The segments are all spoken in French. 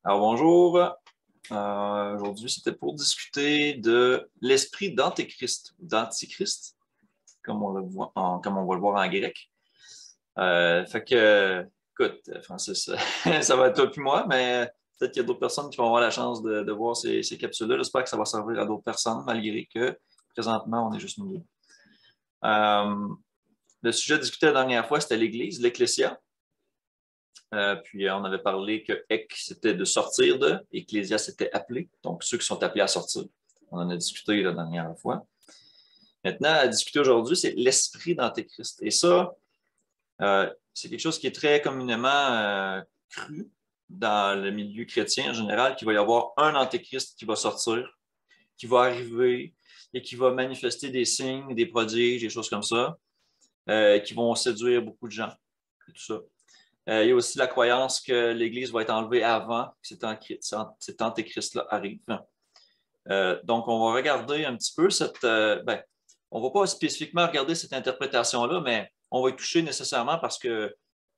Alors bonjour. Aujourd'hui, c'était pour discuter de l'esprit d'Antéchrist, d'Antichrist, comme on va le voir en grec. Écoute, Francis, ça va être toi puis moi, mais peut-être qu'il y a d'autres personnes qui vont avoir la chance de voir ces capsules-là. J'espère que ça va servir à d'autres personnes, malgré que présentement, on est juste nous deux. Euh, le sujet discuté la dernière fois, c'était l'Église, l'Ecclésia. Puis on avait parlé que Ek, c'était de sortir de, Ecclésia, c'était appelé, donc ceux qui sont appelés à sortir. On en a discuté la dernière fois. Maintenant, à discuter aujourd'hui, c'est l'esprit d'Antéchrist. Et ça, c'est quelque chose qui est très communément cru dans le milieu chrétien en général, qu'il va y avoir un Antéchrist qui va sortir, qui va arriver et qui va manifester des signes, des prodiges, des choses comme ça, qui vont séduire beaucoup de gens. Et tout ça. Il y a aussi la croyance que l'Église va être enlevée avant que cet antéchrist-là arrive. Donc, on va regarder un petit peu on ne va pas spécifiquement regarder cette interprétation-là, mais on va y toucher nécessairement parce que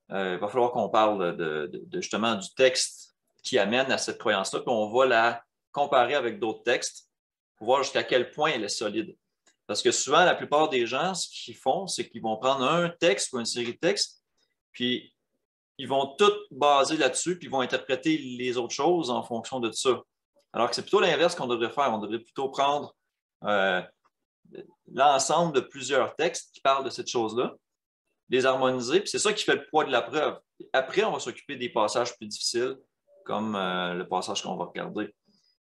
il va falloir qu'on parle justement du texte qui amène à cette croyance-là, puis on va la comparer avec d'autres textes pour voir jusqu'à quel point elle est solide. Parce que souvent, la plupart des gens, ce qu'ils font, c'est qu'ils vont prendre un texte ou une série de textes, puis ils vont tout baser là-dessus, puis ils vont interpréter les autres choses en fonction de ça. Alors que c'est plutôt l'inverse qu'on devrait faire. On devrait plutôt prendre euh, l'ensemble de plusieurs textes qui parlent de cette chose-là, les harmoniser, puis c'est ça qui fait le poids de la preuve. Après, on va s'occuper des passages plus difficiles, comme le passage qu'on va regarder.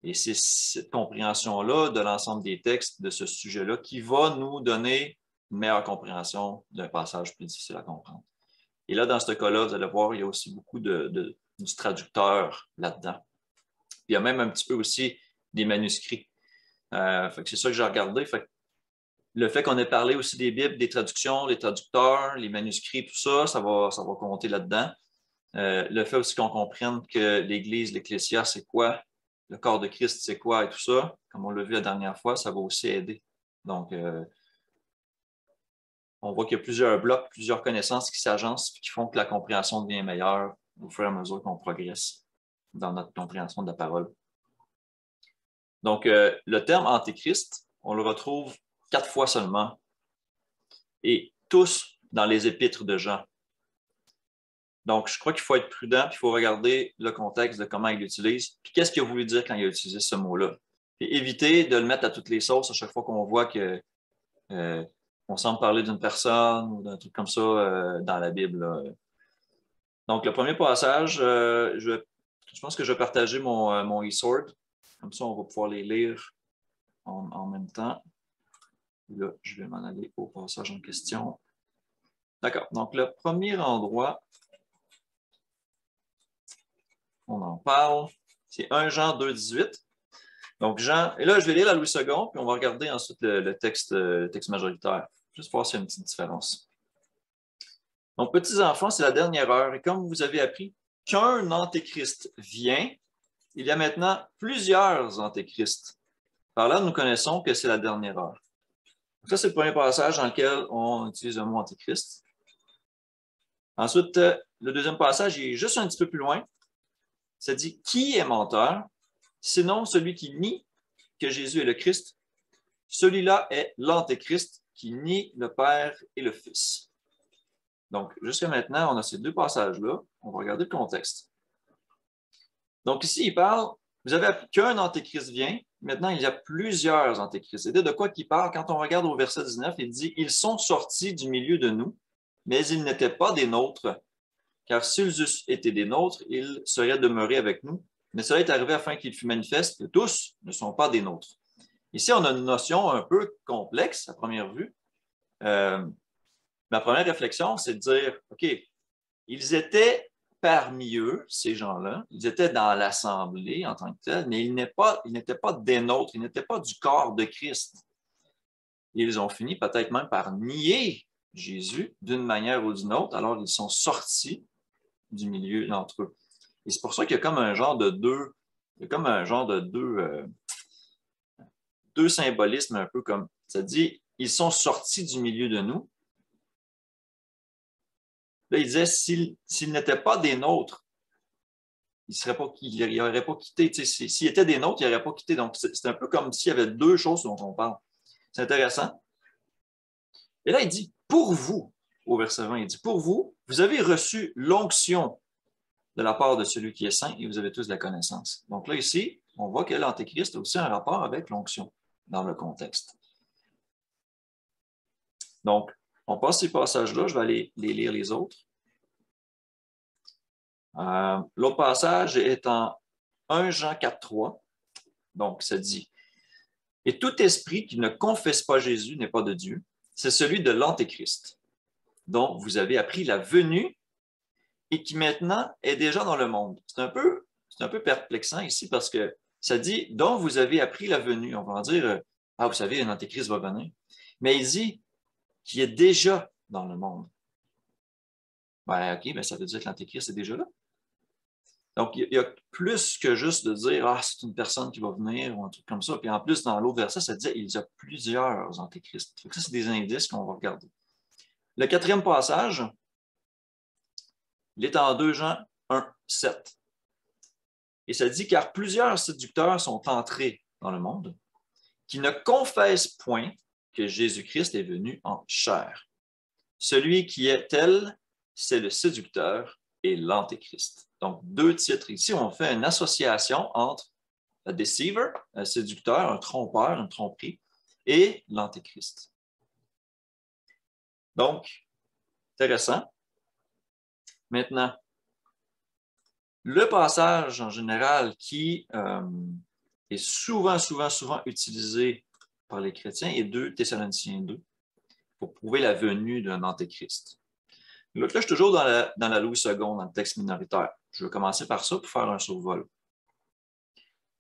Et c'est cette compréhension-là de l'ensemble des textes de ce sujet-là qui va nous donner une meilleure compréhension d'un passage plus difficile à comprendre. Et là, dans ce cas-là, vous allez voir, il y a aussi beaucoup du traducteur là-dedans. Puis il y a même un petit peu aussi des manuscrits. C'est ça que j'ai regardé. Le fait qu'on ait parlé aussi des Bibles, des traductions, les traducteurs, les manuscrits, tout ça, ça va compter là-dedans. Le fait aussi qu'on comprenne que l'Église, l'Ecclésia, c'est quoi, le corps de Christ, c'est quoi et tout ça, comme on l'a vu la dernière fois, ça va aussi aider. Donc, on voit qu'il y a plusieurs blocs, plusieurs connaissances qui s'agencent et qui font que la compréhension devient meilleure au fur et à mesure qu'on progresse dans notre compréhension de la parole. Donc, le terme antéchrist, on le retrouve 4 fois seulement et tous dans les épîtres de Jean. Donc, je crois qu'il faut être prudent, puis il faut regarder le contexte de comment il l'utilise, puis qu'est-ce qu'il a voulu dire quand il a utilisé ce mot-là. Et éviter de le mettre à toutes les sauces à chaque fois qu'on voit que on semble parler d'une personne ou d'un truc comme ça dans la Bible. Là. Donc, le premier passage, je pense que je vais partager mon e-sword. Comme ça, on va pouvoir les lire en même temps. Là, je vais m'en aller au passage en question. D'accord. Donc, le premier endroit, on en parle, c'est 1 Jean 2,18. Donc, Jean, et là, je vais lire la Louis II, puis on va regarder ensuite le texte majoritaire. Juste voir s'il y a une petite différence. Donc, petits enfants, c'est la dernière heure. Et comme vous avez appris qu'un antéchrist vient, il y a maintenant plusieurs antéchrists. Par là, nous connaissons que c'est la dernière heure. Donc, ça, c'est le premier passage dans lequel on utilise le mot antéchrist. Ensuite, le deuxième passage il est juste un petit peu plus loin. Ça dit qui est menteur, sinon celui qui nie que Jésus est le Christ. Celui-là est l'antéchrist qui nie le Père et le Fils. Donc, jusqu'à maintenant, on a ces deux passages-là. On va regarder le contexte. Donc, ici, il parle, vous avez appris qu'un antéchrist vient. Maintenant, il y a plusieurs antéchrists. Et de quoi qu'il parle? Quand on regarde au verset 19, il dit, ils sont sortis du milieu de nous, mais ils n'étaient pas des nôtres. Car s'ils eussent été des nôtres, ils seraient demeurés avec nous. Mais cela est arrivé afin qu'il fût manifeste que tous ne sont pas des nôtres. Ici, on a une notion un peu complexe à première vue. Ma première réflexion, c'est de dire, OK, ils étaient parmi eux, ces gens-là, ils étaient dans l'assemblée en tant que tel, mais ils n'étaient pas des nôtres, ils n'étaient pas du corps de Christ. Ils ont fini peut-être même par nier Jésus d'une manière ou d'une autre, alors ils sont sortis du milieu d'entre eux. Et c'est pour ça qu'il y a comme un genre de deux symbolismes un peu comme, ça dit, ils sont sortis du milieu de nous. Là, il disait, s'ils n'étaient pas des nôtres, il n'aurait pas quitté. S'il était des nôtres, il n'aurait pas quitté. Donc, c'est un peu comme s'il y avait deux choses dont on parle. C'est intéressant. Et là, il dit, pour vous, au verset 20, il dit, pour vous, vous avez reçu l'onction de la part de celui qui est saint et vous avez tous la connaissance. Donc là, ici, on voit que l'Antéchrist a aussi un rapport avec l'onction dans le contexte. Donc, on passe ces passages-là, je vais aller les lire les autres. L'autre passage est en 1 Jean 4,3. Donc, ça dit, « Et tout esprit qui ne confesse pas Jésus n'est pas de Dieu, c'est celui de l'Antéchrist, dont vous avez appris la venue et qui maintenant est déjà dans le monde. » C'est un peu perplexant ici parce que ça dit « dont vous avez appris la venue ». On va en dire « Ah, vous savez, un Antéchrist va venir. » Mais il dit « qui est déjà dans le monde ». Ben, OK, ben, ça veut dire que l'Antéchrist est déjà là. Donc, il y a plus que juste de dire « Ah, c'est une personne qui va venir » ou un truc comme ça. Puis en plus, dans l'autre verset, ça dit « il y a plusieurs antéchrists ». Ça, c'est des indices qu'on va regarder. Le quatrième passage, il est en 2 Jean 1, 7. Et ça dit « car plusieurs séducteurs sont entrés dans le monde qui ne confessent point que Jésus-Christ est venu en chair. Celui qui est tel, c'est le séducteur et l'antéchrist. » Donc, deux titres. Ici, on fait une association entre un deceiver, un séducteur, un trompeur, une tromperie, et l'antéchrist. Donc, intéressant. Maintenant, le passage en général qui est souvent utilisé par les chrétiens est 2 Thessaloniciens 2 pour prouver la venue d'un antéchrist. Là, je suis toujours dans la Louis II, dans le texte minoritaire. Je vais commencer par ça pour faire un survol.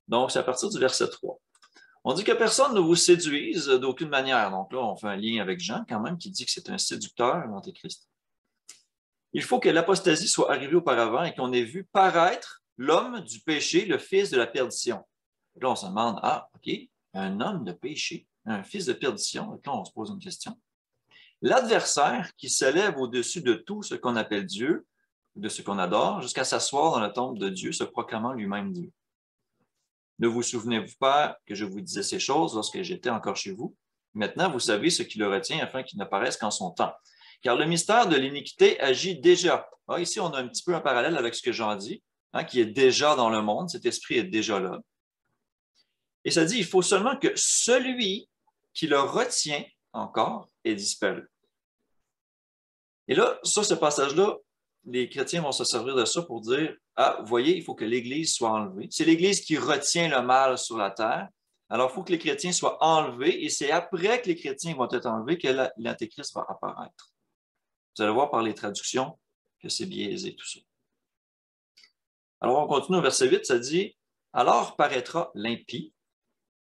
Donc, c'est à partir du verset 3. On dit que personne ne vous séduise d'aucune manière. Donc là, on fait un lien avec Jean quand même qui dit que c'est un séducteur, l'antéchrist. Il faut que l'apostasie soit arrivée auparavant et qu'on ait vu paraître l'homme du péché, le fils de la perdition. Là, on se demande, ah, OK, un homme de péché, un fils de perdition. Donc là, on se pose une question. L'adversaire qui s'élève au-dessus de tout ce qu'on appelle Dieu, de ce qu'on adore, jusqu'à s'asseoir dans la tombe de Dieu, se proclamant lui-même Dieu. Ne vous souvenez-vous pas que je vous disais ces choses lorsque j'étais encore chez vous? Maintenant, vous savez ce qui le retient afin qu'il n'apparaisse qu'en son temps. Car le mystère de l'iniquité agit déjà. Ah, ici, on a un petit peu un parallèle avec ce que Jean dit, qui est déjà dans le monde, cet esprit est déjà là. Et ça dit, il faut seulement que celui qui le retient encore est disparu. Et là, sur ce passage-là, les chrétiens vont se servir de ça pour dire, ah, vous voyez, il faut que l'Église soit enlevée. C'est l'Église qui retient le mal sur la terre. Alors, il faut que les chrétiens soient enlevés et c'est après que les chrétiens vont être enlevés que l'Antéchrist va apparaître. Vous allez voir par les traductions que c'est biaisé tout ça. Alors, on continue au verset 8, ça dit, alors paraîtra l'impie,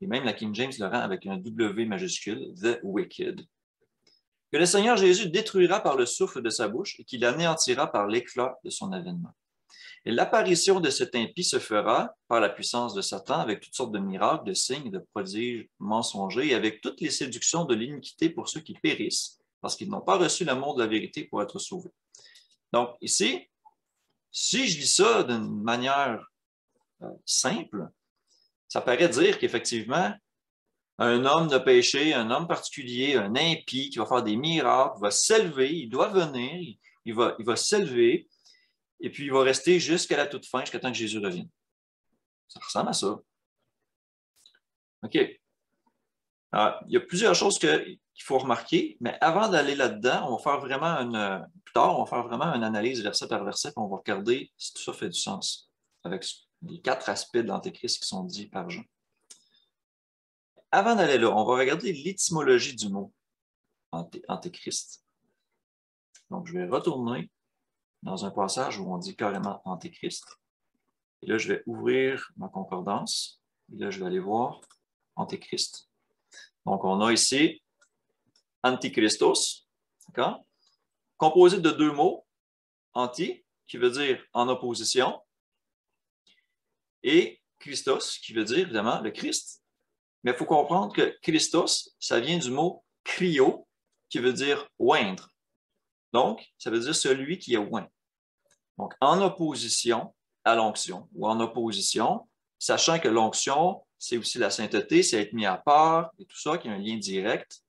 et même la King James le rend avec un W majuscule, the wicked, que le Seigneur Jésus détruira par le souffle de sa bouche et qu'il anéantira par l'éclat de son avènement. Et l'apparition de cet impie se fera par la puissance de Satan avec toutes sortes de miracles, de signes, de prodiges mensongers et avec toutes les séductions de l'iniquité pour ceux qui périssent parce qu'ils n'ont pas reçu l'amour de la vérité pour être sauvés. Donc ici, si je lis ça d'une manière simple, ça paraît dire qu'effectivement, un homme de péché, un homme particulier, un impie qui va faire des miracles, va s'élever, il doit venir, il va s'élever, et puis il va rester jusqu'à la toute fin, jusqu'à temps que Jésus revienne. Ça ressemble à ça. OK. Alors, il y a plusieurs choses qu'il faut remarquer, mais avant d'aller là-dedans, on va faire vraiment plus tard, on va faire vraiment une analyse verset par verset, puis on va regarder si tout ça fait du sens avec les 4 aspects de l'Antéchrist qui sont dits par Jean. Avant d'aller là, on va regarder l'étymologie du mot Antéchrist. Donc, je vais retourner dans un passage où on dit carrément Antéchrist. Et là, je vais ouvrir ma concordance. Et là, je vais aller voir Antéchrist. Donc, on a ici Antichristos, d'accord? Composé de 2 mots, anti, qui veut dire en opposition, et Christos, qui veut dire évidemment le Christ. Mais il faut comprendre que Christos, ça vient du mot cryo, qui veut dire oindre. Donc, ça veut dire celui qui est oint. Donc, en opposition à l'onction ou en opposition, sachant que l'onction, c'est aussi la sainteté, c'est être mis à part et tout ça, qui a un lien direct.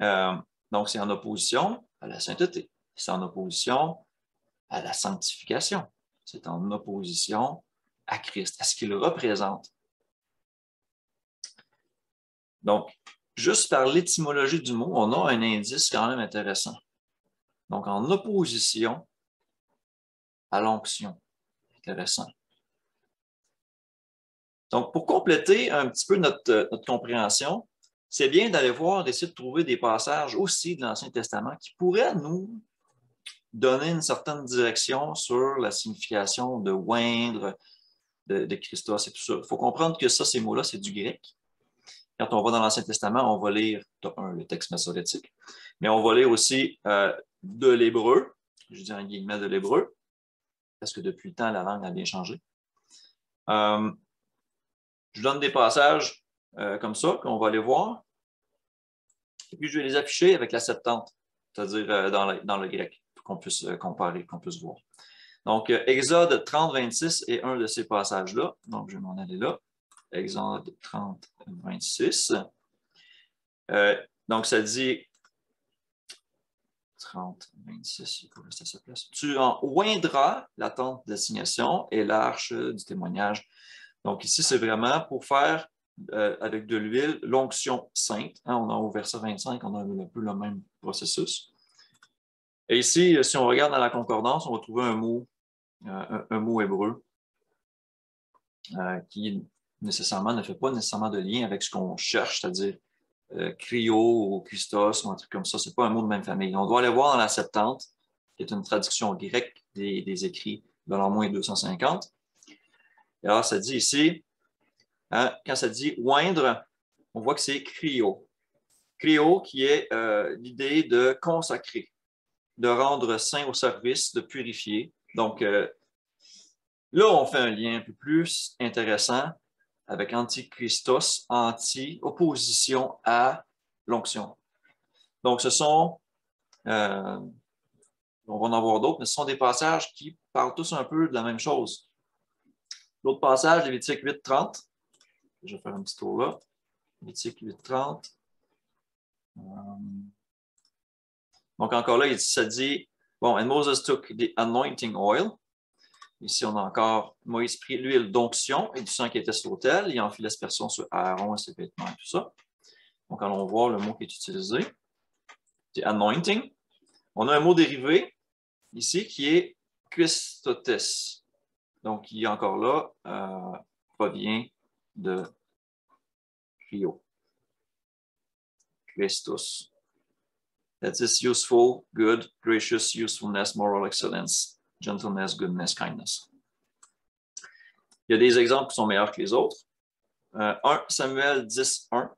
Donc, c'est en opposition à la sainteté. C'est en opposition à la sanctification. C'est en opposition à Christ, à ce qu'il représente. Donc, juste par l'étymologie du mot, on a un indice quand même intéressant. Donc, en opposition à l'onction. Intéressant. Donc, pour compléter un petit peu notre compréhension, c'est bien d'aller voir, d'essayer de trouver des passages aussi de l'Ancien Testament qui pourraient nous donner une certaine direction sur la signification de oindre, de Christos et tout ça. Il faut comprendre que ça, ces mots-là, c'est du grec. Quand on va dans l'Ancien Testament, on va lire le texte massorétique, mais on va lire aussi de l'hébreu, je dis en guillemets de l'hébreu, parce que depuis le temps, la langue a bien changé. Je donne des passages comme ça, qu'on va aller voir, et puis je vais les afficher avec la Septante, c'est-à-dire dans le grec, pour qu'on puisse comparer, qu'on puisse voir. Donc, Exode 30, 26 est un de ces passages-là. Donc, je vais m'en aller là. Exode 30, 26. Donc, ça dit 30, 26, il faut rester à sa place. Tu en oindras la tente d'assignation et l'arche du témoignage. Donc, ici, c'est vraiment pour faire avec de l'huile l'onction sainte. Hein, on a au verset 25, on a un peu le même processus. Et ici, si on regarde dans la concordance, on va trouver un mot hébreu qui nécessairement ne fait pas nécessairement de lien avec ce qu'on cherche, c'est-à-dire Cryo ou Christos ou un truc comme ça. Ce n'est pas un mot de même famille. On doit aller voir dans la Septante, qui est une traduction grecque des écrits de l'an moins 250. Et alors, ça dit ici, hein, quand ça dit oindre, on voit que c'est Cryo. Cryo qui est l'idée de consacrer, de rendre saint au service, de purifier. Donc, là, on fait un lien un peu plus intéressant avec antichristos, anti-opposition à l'onction. Donc, ce sont, on va en avoir d'autres, mais ce sont des passages qui parlent tous un peu de la même chose. L'autre passage, Lévitique 8, 30. Je vais faire un petit tour là. Lévitique 8, 30. Donc, encore là, ça dit, bon, and Moses took the anointing oil. Ici, on a encore Moïse prit l'huile d'onction et du sang qui était sur l'autel. Il en fit l'aspersion sur Aaron et ses vêtements et tout ça. Donc, allons voir le mot qui est utilisé. C'est anointing. On a un mot dérivé ici qui est Christotes. Donc, qui encore là provient de Cryo. Christos. That is useful, good, gracious, usefulness, moral excellence, gentleness, goodness, kindness. Il y a des exemples qui sont meilleurs que les autres. 1 Samuel 10, 1,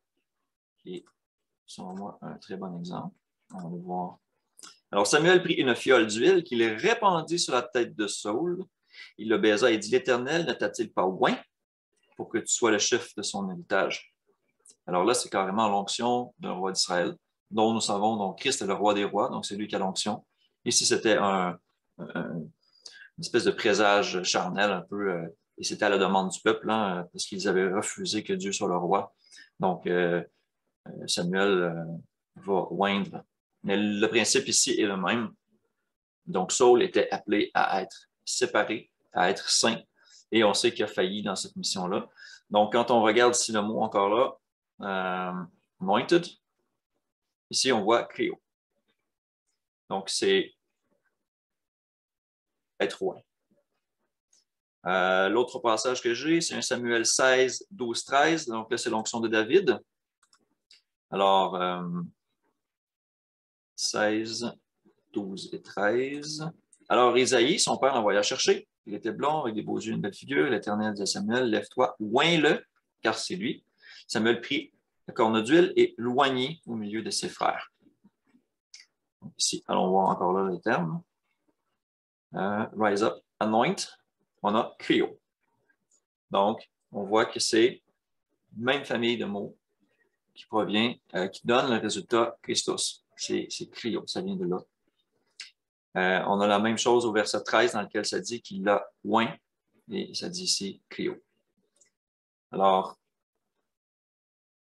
qui est, selon moi, un très bon exemple. On va le voir. Alors, Samuel prit une fiole d'huile qu'il répandit sur la tête de Saül. Il le baisa et dit, l'Éternel ne t'a-t-il pas oint pour que tu sois le chef de son héritage? Alors là, c'est carrément l'onction d'un roi d'Israël, dont nous savons, donc Christ est le roi des rois, donc c'est lui qui a l'onction. Ici, c'était une espèce de présage charnel un peu, et c'était à la demande du peuple, hein, parce qu'ils avaient refusé que Dieu soit le roi. Donc, Samuel va oindre. Mais le principe ici est le même. Donc, Saül était appelé à être séparé, à être saint, et on sait qu'il a failli dans cette mission-là. Donc, quand on regarde ici le mot encore là, anointed, ici on voit Cryo. Donc, c'est être oint. L'autre passage que j'ai, c'est un Samuel 16, 12, 13. Donc là, c'est l'onction de David. Alors, 16, 12 et 13. Alors, Isaïe, son père l'envoya chercher. Il était blond, avec des beaux yeux, une belle figure. L'Éternel dit à Samuel, lève-toi, oins-le, car c'est lui. Samuel prit la corne d'huile et l'oignit au milieu de ses frères. Donc, ici, allons voir encore là le terme. Rise up, anoint. On a Cryo. Donc, on voit que c'est la même famille de mots qui provient, qui donne le résultat Christos. C'est Cryo, ça vient de là. On a la même chose au verset 13 dans lequel ça dit qu'il l'a oint et ça dit ici Clio. Alors,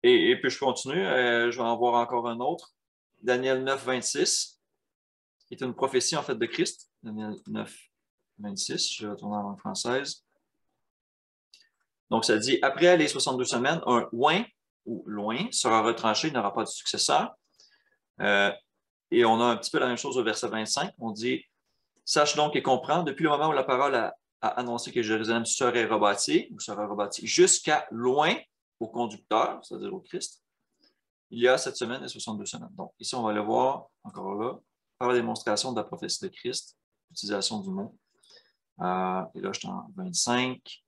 et puis je continue, je vais en voir encore un autre. Daniel 9, 26, qui est une prophétie en fait de Christ. Daniel 9, 26, je vais retourner en langue française. Donc, ça dit, après les 62 semaines, un oint ou loin sera retranché, il n'aura pas de successeur. Et on a un petit peu la même chose au verset 25. On dit, sache donc et comprends, depuis le moment où la parole a annoncé que Jérusalem serait rebâtie, ou sera rebâtie, jusqu'à loin au conducteur, c'est-à-dire au Christ, il y a 7 semaines et 62 semaines. Donc, ici, on va le voir, encore là, par la démonstration de la prophétie de Christ, l'utilisation du mot. Et là, je suis en 25.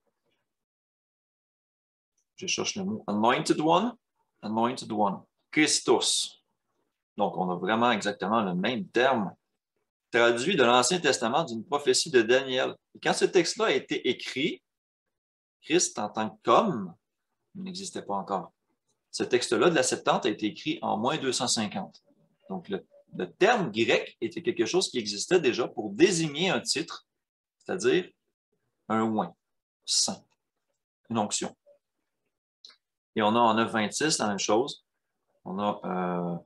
Je cherche le mot Anointed One. Anointed One. Christos. Donc, on a vraiment exactement le même terme traduit de l'Ancien Testament d'une prophétie de Daniel. Et quand ce texte-là a été écrit, Christ en tant qu'homme n'existait pas encore. Ce texte-là de la Septante a été écrit en moins 250. Donc, le terme grec était quelque chose qui existait déjà pour désigner un titre, c'est-à-dire un oint, saint, une onction. Et on a en 9.26 la même chose. On a,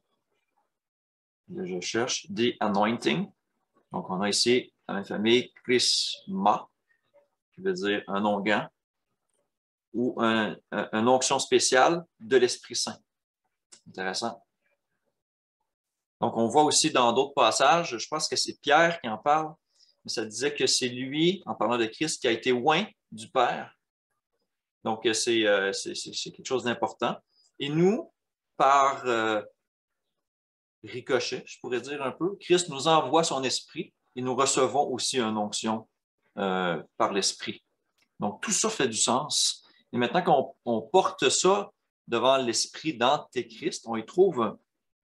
je cherche, the anointing. Donc, on a ici la même famille, chrisma, qui veut dire un onguent, ou une onction spéciale de l'Esprit Saint. Intéressant. Donc, on voit aussi dans d'autres passages, je pense que c'est Pierre qui en parle, mais ça disait que c'est lui, en parlant de Christ, qui a été oint du Père. Donc, c'est quelque chose d'important. Et nous, par ricochet, je pourrais dire un peu, Christ nous envoie son esprit et nous recevons aussi une onction par l'esprit. Donc, tout ça fait du sens. Et maintenant qu'on porte ça devant l'esprit d'Antéchrist, on y trouve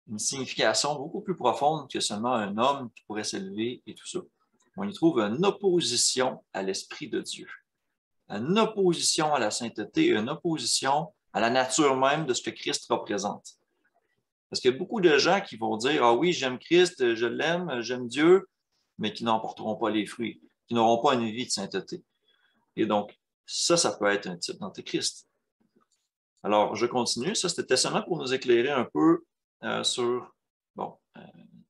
une signification beaucoup plus profonde que seulement un homme qui pourrait s'élever et tout ça. On y trouve une opposition à l'esprit de Dieu, une opposition à la sainteté, une opposition à la nature même de ce que Christ représente. Parce qu'il y a beaucoup de gens qui vont dire « Ah oui, j'aime Christ, je l'aime, j'aime Dieu », mais qui n'emporteront pas les fruits, qui n'auront pas une vie de sainteté. Et donc, ça peut être un type d'antéchrist. Alors, je continue. Ça, c'était seulement pour nous éclairer un peu sur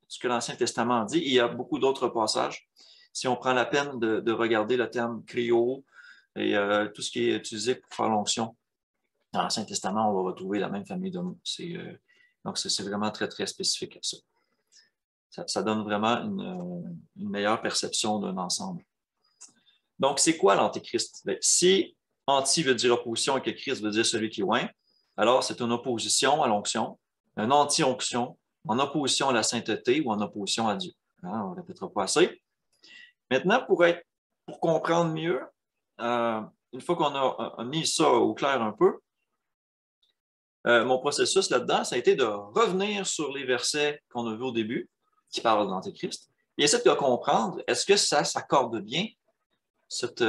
ce que l'Ancien Testament dit. Il y a beaucoup d'autres passages. Si on prend la peine de regarder le terme cryo et tout ce qui est utilisé pour faire l'onction, dans l'Ancien Testament, on va retrouver la même famille de mots. Donc, c'est vraiment très, très spécifique à ça. Ça donne vraiment une meilleure perception d'un ensemble. Donc, c'est quoi l'antéchrist? Bien, si anti veut dire opposition et que Christ veut dire celui qui oint, alors c'est une opposition à l'onction, une anti-onction, en opposition à la sainteté ou en opposition à Dieu. On ne répétera pas assez. Maintenant, pour comprendre mieux, une fois qu'on a mis ça au clair un peu, mon processus là-dedans, ça a été de revenir sur les versets qu'on a vus au début, qui parlent de l'antéchrist, et essayer de comprendre, est-ce que ça s'accorde bien cette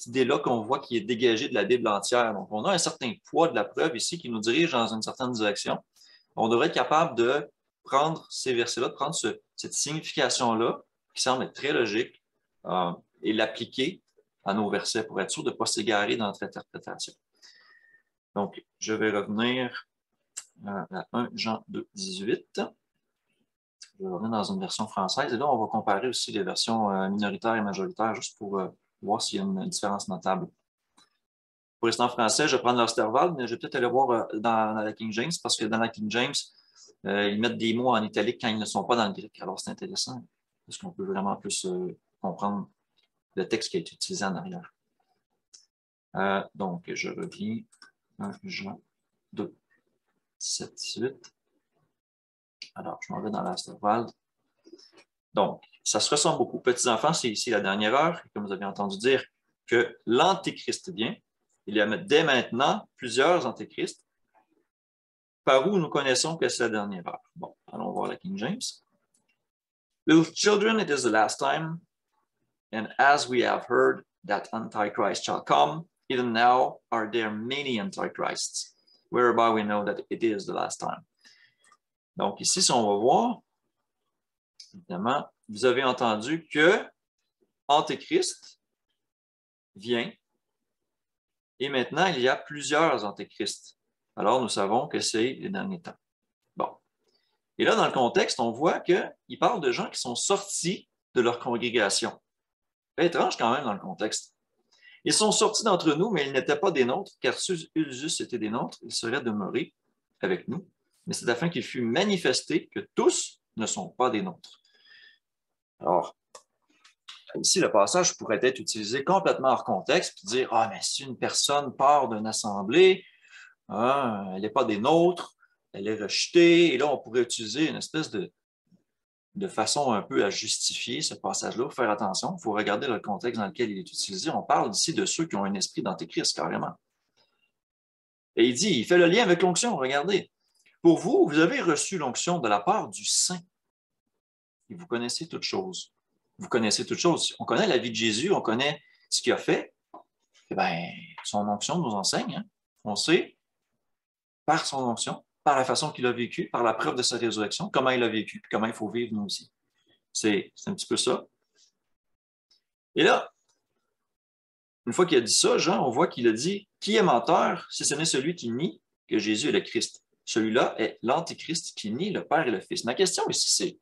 idée-là qu'on voit qui est dégagée de la Bible entière. Donc, on a un certain poids de la preuve ici qui nous dirige dans une certaine direction. On devrait être capable de prendre ces versets-là, de prendre cette signification-là, qui semble être très logique, et l'appliquer à nos versets pour être sûr de ne pas s'égarer dans notre interprétation. Donc, je vais revenir à 1 Jean 2, 18. Je vais revenir dans une version française. Et là, on va comparer aussi les versions minoritaires et majoritaires, juste pour voir s'il y a une différence notable. Pour rester en français, je vais prendre l'Osterwald, mais je vais peut-être aller voir dans la King James, parce que dans la King James, ils mettent des mots en italique quand ils ne sont pas dans le grec. Alors, c'est intéressant, parce qu'on peut vraiment plus comprendre le texte qui a été utilisé en arrière. Donc, je reviens à Jean 2, 7, 8. Alors, je m'en vais dans l'Osterwald. Donc, ça se ressemble beaucoup. Petits enfants, c'est ici la dernière heure, comme vous avez entendu dire, que l'antéchrist vient. Il y a dès maintenant plusieurs antéchrists, par où nous connaissons que c'est la dernière heure. Bon, allons voir la King James. Little children, it is the last time, and as we have heard that Antichrist shall come, even now are there many antichrists, whereby we know that it is the last time. Donc ici, si on va voir, évidemment, vous avez entendu que Antéchrist, vient et maintenant, il y a plusieurs antéchrists. Alors, nous savons que c'est les derniers temps. Bon. Et là, dans le contexte, on voit qu'il parle de gens qui sont sortis de leur congrégation. C'est étrange quand même dans le contexte. Ils sont sortis d'entre nous, mais ils n'étaient pas des nôtres, car si ils eussent été des nôtres, ils seraient demeurés avec nous. Mais c'est afin qu'il fût manifesté que tous ne sont pas des nôtres. Alors, ici, le passage pourrait être utilisé complètement hors contexte, puis dire, ah, mais si une personne part d'une assemblée, elle n'est pas des nôtres, elle est rejetée, et là, on pourrait utiliser une espèce de façon un peu à justifier ce passage-là. Il faut faire attention, il faut regarder le contexte dans lequel il est utilisé. On parle ici de ceux qui ont un esprit d'antéchrist, carrément. Et il fait le lien avec l'onction, regardez. Pour vous, vous avez reçu l'onction de la part du Saint. Et vous connaissez toutes choses. Vous connaissez toutes choses. On connaît la vie de Jésus, on connaît ce qu'il a fait. Eh bien, son onction nous enseigne. Hein? On sait, par son onction, par la façon qu'il a vécu, par la preuve de sa résurrection, comment il a vécu, puis comment il faut vivre nous aussi. C'est un petit peu ça. Et là, une fois qu'il a dit ça, Jean, on voit qu'il a dit « Qui est menteur, si ce n'est celui qui nie que Jésus est le Christ? Celui-là est l'Antéchrist qui nie le Père et le Fils. » Ma question ici, c'est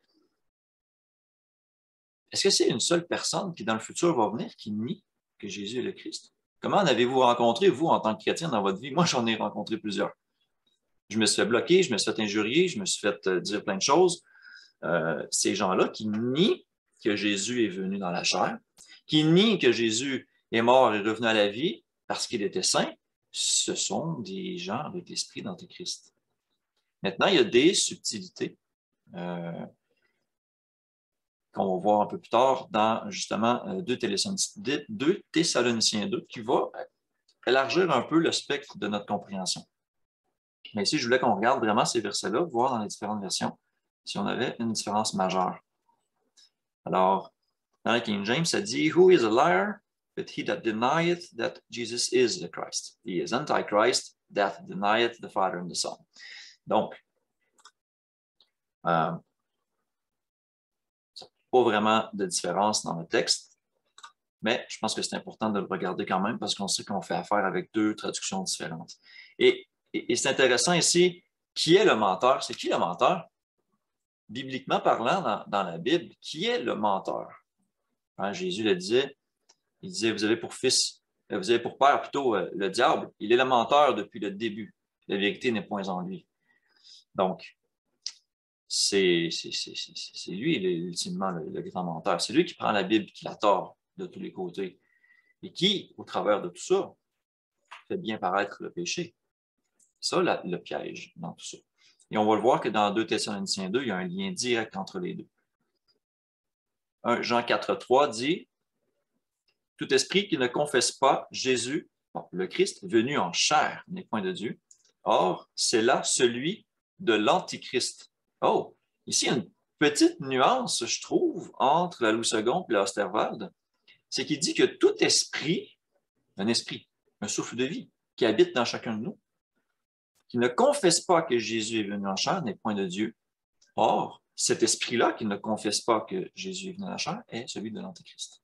est-ce que c'est une seule personne qui, dans le futur, va venir qui nie que Jésus est le Christ? Comment en avez-vous rencontré, vous, en tant que chrétien, dans votre vie? Moi, j'en ai rencontré plusieurs. Je me suis fait bloquer, je me suis fait injurier, je me suis fait dire plein de choses. Ces gens-là qui nient que Jésus est venu dans la chair, qui nient que Jésus est mort et revenu à la vie parce qu'il était saint, ce sont des gens avec l'esprit d'Antéchrist. Maintenant, il y a des subtilités qu'on va voir un peu plus tard dans justement 2 Thessaloniciens 2 qui va élargir un peu le spectre de notre compréhension. Mais ici, je voulais qu'on regarde vraiment ces versets-là, voir dans les différentes versions si on avait une différence majeure. Alors, dans la King James, ça dit « Who is a liar, but he that denieth that Jesus is the Christ. He is Antichrist, that denieth the Father and the Son. » Donc, pas vraiment de différence dans le texte, mais je pense que c'est important de le regarder quand même parce qu'on sait qu'on fait affaire avec 2 traductions différentes. Et c'est intéressant ici, qui est le menteur? C'est qui le menteur? Bibliquement parlant, dans la Bible, qui est le menteur? Hein, Jésus le disait, il disait, vous avez pour fils, vous avez pour père plutôt le diable, il est le menteur depuis le début. La vérité n'est point en lui. Donc, c'est lui, ultimement, le grand menteur. C'est lui qui prend la Bible et qui la tord de tous les côtés. Et qui, au travers de tout ça, fait bien paraître le péché. Ça, le piège dans tout ça. Et on va le voir que dans 2 Thessaloniciens 2, il y a un lien direct entre les deux. 1 Jean 4,3 dit « Tout esprit qui ne confesse pas Jésus, le Christ, venu en chair, n'est point de Dieu. Or, c'est là celui de l'Antichrist. » Oh, ici, il y a une petite nuance, je trouve, entre la Louis II et la Osterwald. C'est qu'il dit que tout esprit, un souffle de vie, qui habite dans chacun de nous, qui ne confesse pas que Jésus est venu en chair n'est point de Dieu. Or, cet esprit-là qui ne confesse pas que Jésus est venu en chair est celui de l'Antéchrist.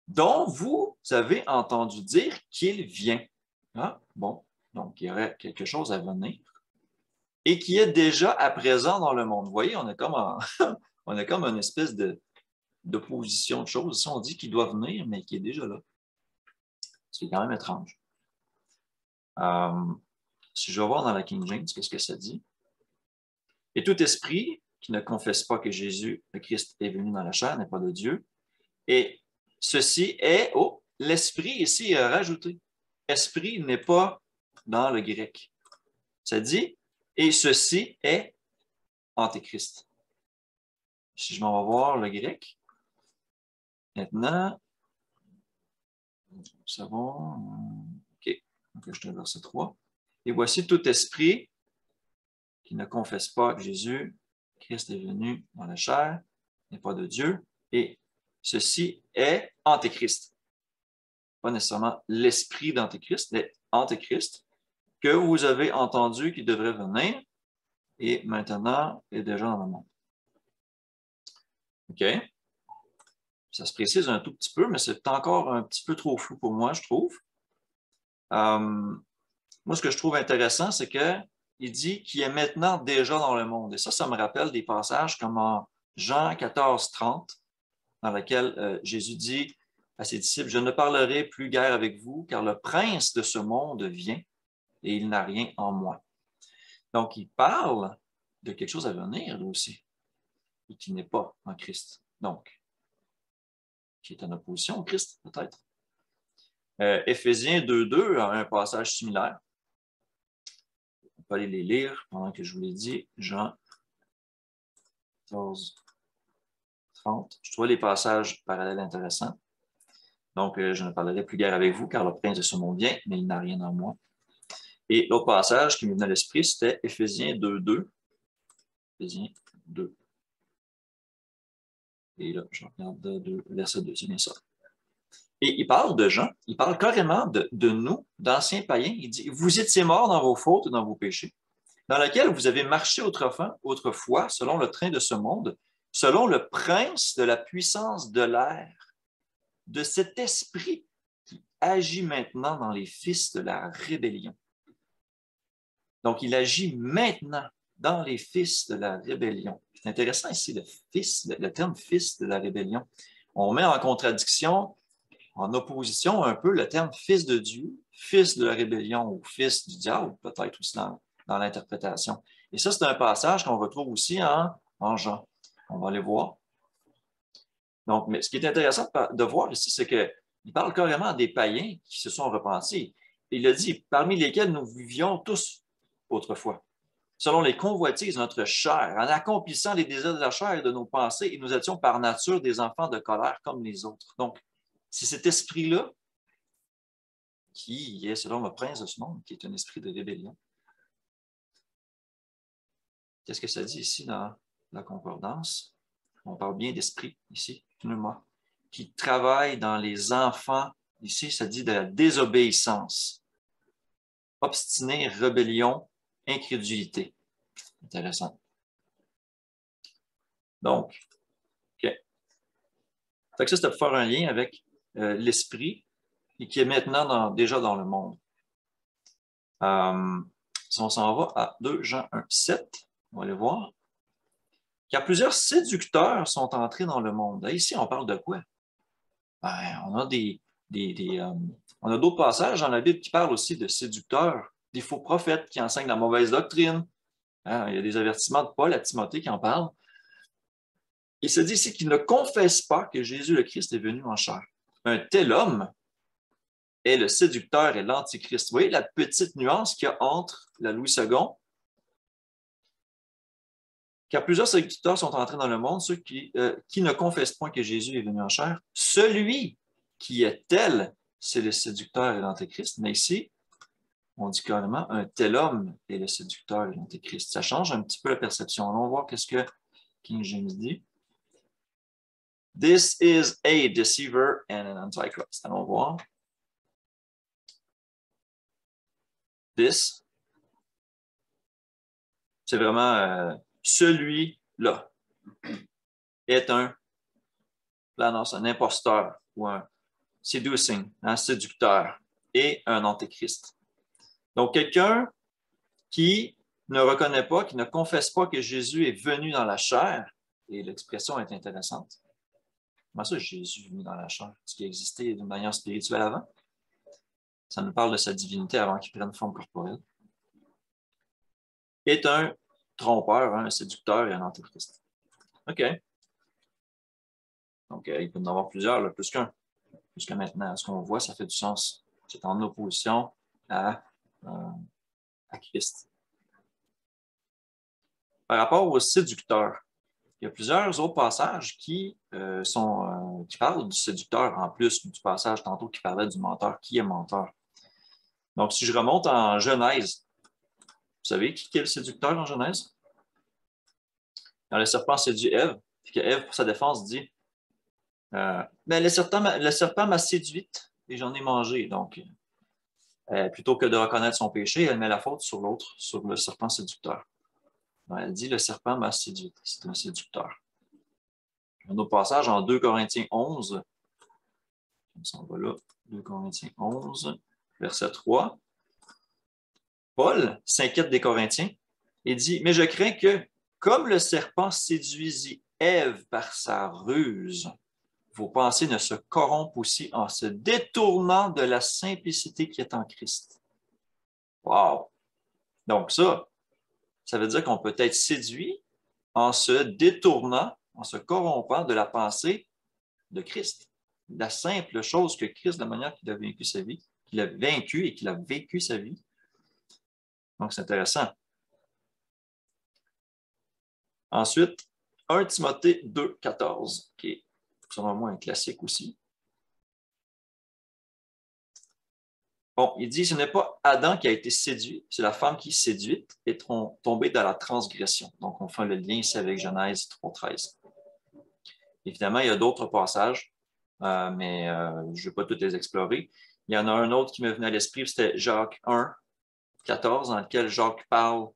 Dont vous avez entendu dire qu'il vient. Ah, bon, donc il y aurait quelque chose à venir et qui est déjà à présent dans le monde. Vous voyez, on est comme, on est comme une espèce d'opposition de choses. Ici, on dit qu'il doit venir, mais qui est déjà là. C'est quand même étrange. Si je vais voir dans la King James, qu'est-ce que ça dit? Et tout esprit qui ne confesse pas que Jésus, le Christ, est venu dans la chair n'est pas de Dieu. Et ceci est, l'esprit ici est rajouté. Esprit n'est pas dans le grec. Ça dit, et ceci est Antéchrist. Si je m'en vais voir le grec, maintenant, ça va, OK, donc je te verset 3. Et voici tout esprit qui ne confesse pas que Jésus, Christ est venu dans la chair, n'est pas de Dieu, et ceci est Antéchrist. Pas nécessairement l'esprit d'Antéchrist, mais Antéchrist, que vous avez entendu qui devrait venir, et maintenant est déjà dans le monde. OK? Ça se précise un tout petit peu, mais c'est encore un petit peu trop flou pour moi, je trouve. Moi, ce que je trouve intéressant, c'est qu'il dit qu'il est maintenant déjà dans le monde. Et ça me rappelle des passages comme en Jean 14, 30, dans lequel Jésus dit à ses disciples, « Je ne parlerai plus guère avec vous, car le prince de ce monde vient et il n'a rien en moi. » Donc, il parle de quelque chose à venir, lui aussi, et qui n'est pas en Christ. Donc, qui est en opposition au Christ, peut-être. Éphésiens 2.2 a un passage similaire. On peut aller les lire pendant que je vous l'ai dit. Jean 14, 30. Je trouvais les passages parallèles intéressants. Donc, je ne parlerai plus guère avec vous, car le prince de ce monde vient, mais il n'a rien en moi. Et l'autre passage qui me venait à l'esprit, c'était Éphésiens 2.2. Éphésiens 2. Et là, je regarde verset 2, c'est bien ça. Et il parle de gens, il parle carrément de nous, d'anciens païens. Il dit, vous étiez morts dans vos fautes et dans vos péchés, dans lesquels vous avez marché autrefois, selon le train de ce monde, selon le prince de la puissance de l'air, de cet esprit qui agit maintenant dans les fils de la rébellion. Donc, il agit maintenant dans les fils de la rébellion. C'est intéressant ici, le terme fils de la rébellion. On met en contradiction, en opposition un peu le terme fils de Dieu, fils de la rébellion ou fils du diable, peut-être aussi dans l'interprétation. Et ça, c'est un passage qu'on retrouve aussi en Jean. On va aller voir. Donc, mais ce qui est intéressant de voir ici, c'est qu'il parle carrément des païens qui se sont repentis. Il a dit, parmi lesquels nous vivions tous autrefois, selon les convoitises de notre chair, en accomplissant les désirs de la chair et de nos pensées, et nous étions par nature des enfants de colère comme les autres. Donc, c'est cet esprit-là qui est, selon le prince de ce monde, qui est un esprit de rébellion. Qu'est-ce que ça dit ici dans la concordance? On parle bien d'esprit ici, pneuma, qui travaille dans les enfants. Ici, ça dit de la désobéissance. Obstiné, rébellion, incrédulité. Intéressant. Donc, OK. Fait que ça, c'était pour faire un lien avec l'esprit et qui est maintenant déjà dans le monde. Si on s'en va à 2 Jean 1, 7, on va aller voir. Car plusieurs séducteurs sont entrés dans le monde. Et ici, on parle de quoi? Ben, on a on a d'autres passages dans la Bible qui parlent aussi de séducteurs, des faux prophètes qui enseignent la mauvaise doctrine. Hein, il y a des avertissements de Paul à Timothée qui en parlent. Il se dit ici qu'ils ne confessent pas que Jésus le Christ est venu en chair. Un tel homme est le séducteur et l'antichrist. Vous voyez la petite nuance qu'il y a entre la Louis II, car plusieurs séducteurs sont entrés dans le monde, ceux qui ne confessent point que Jésus est venu en chair. Celui qui est tel, c'est le séducteur et l'antéchrist. Mais ici, on dit carrément un tel homme est le séducteur et l'antéchrist. Ça change un petit peu la perception. Allons voir qu'est-ce que King James dit. This is a deceiver and an antichrist. Allons voir. This, c'est vraiment celui-là est un planos, un imposteur ou un seducing, un séducteur et un antéchrist. Donc, quelqu'un qui ne reconnaît pas, qui ne confesse pas que Jésus est venu dans la chair, et l'expression est intéressante. Comment ça, Jésus est venu dans la chair? Est-ce qu'il existait d'une manière spirituelle avant? Ça nous parle de sa divinité avant qu'il prenne forme corporelle. Est un trompeur, un séducteur et un antéchrist. OK. Donc, il peut y en avoir plusieurs, là, plus qu'un. Jusqu'à maintenant, ce qu'on voit, ça fait du sens. C'est en opposition à Christ. Par rapport au séducteur, il y a plusieurs autres passages qui parlent du séducteur en plus du passage tantôt qui parlait du menteur. Qui est menteur? Donc, si je remonte en Genèse, vous savez qui est le séducteur en Genèse? Quand le serpent séduit Ève, puis que Ève, pour sa défense, dit mais le serpent m'a séduite et j'en ai mangé. Donc, plutôt que de reconnaître son péché, elle met la faute sur l'autre, sur le serpent séducteur. Elle dit le serpent m'a séduite. C'est un séducteur. Un autre passage en 2 Corinthiens 11. On s'en va là. 2 Corinthiens 11, verset 3. Paul s'inquiète des Corinthiens et dit, « Mais je crains que, comme le serpent séduisit Ève par sa ruse, vos pensées ne se corrompent aussi en se détournant de la simplicité qui est en Christ. » Wow! Donc ça veut dire qu'on peut être séduit en se détournant, en se corrompant de la pensée de Christ. La simple chose que Christ, de la manière qu'il a vécu sa vie, qu'il a vaincu et qu'il a vécu sa vie. Donc, c'est intéressant. Ensuite, 1 Timothée 2, 14, qui est selon moi un classique aussi. Bon, il dit, ce n'est pas Adam qui a été séduit, c'est la femme qui est séduite et tombée dans la transgression. Donc, on fait le lien ici avec Genèse 3, 13. Évidemment, il y a d'autres passages, mais je ne vais pas tous les explorer. Il y en a un autre qui me venait à l'esprit, c'était Jacques 1, 14, dans lequel Jacques parle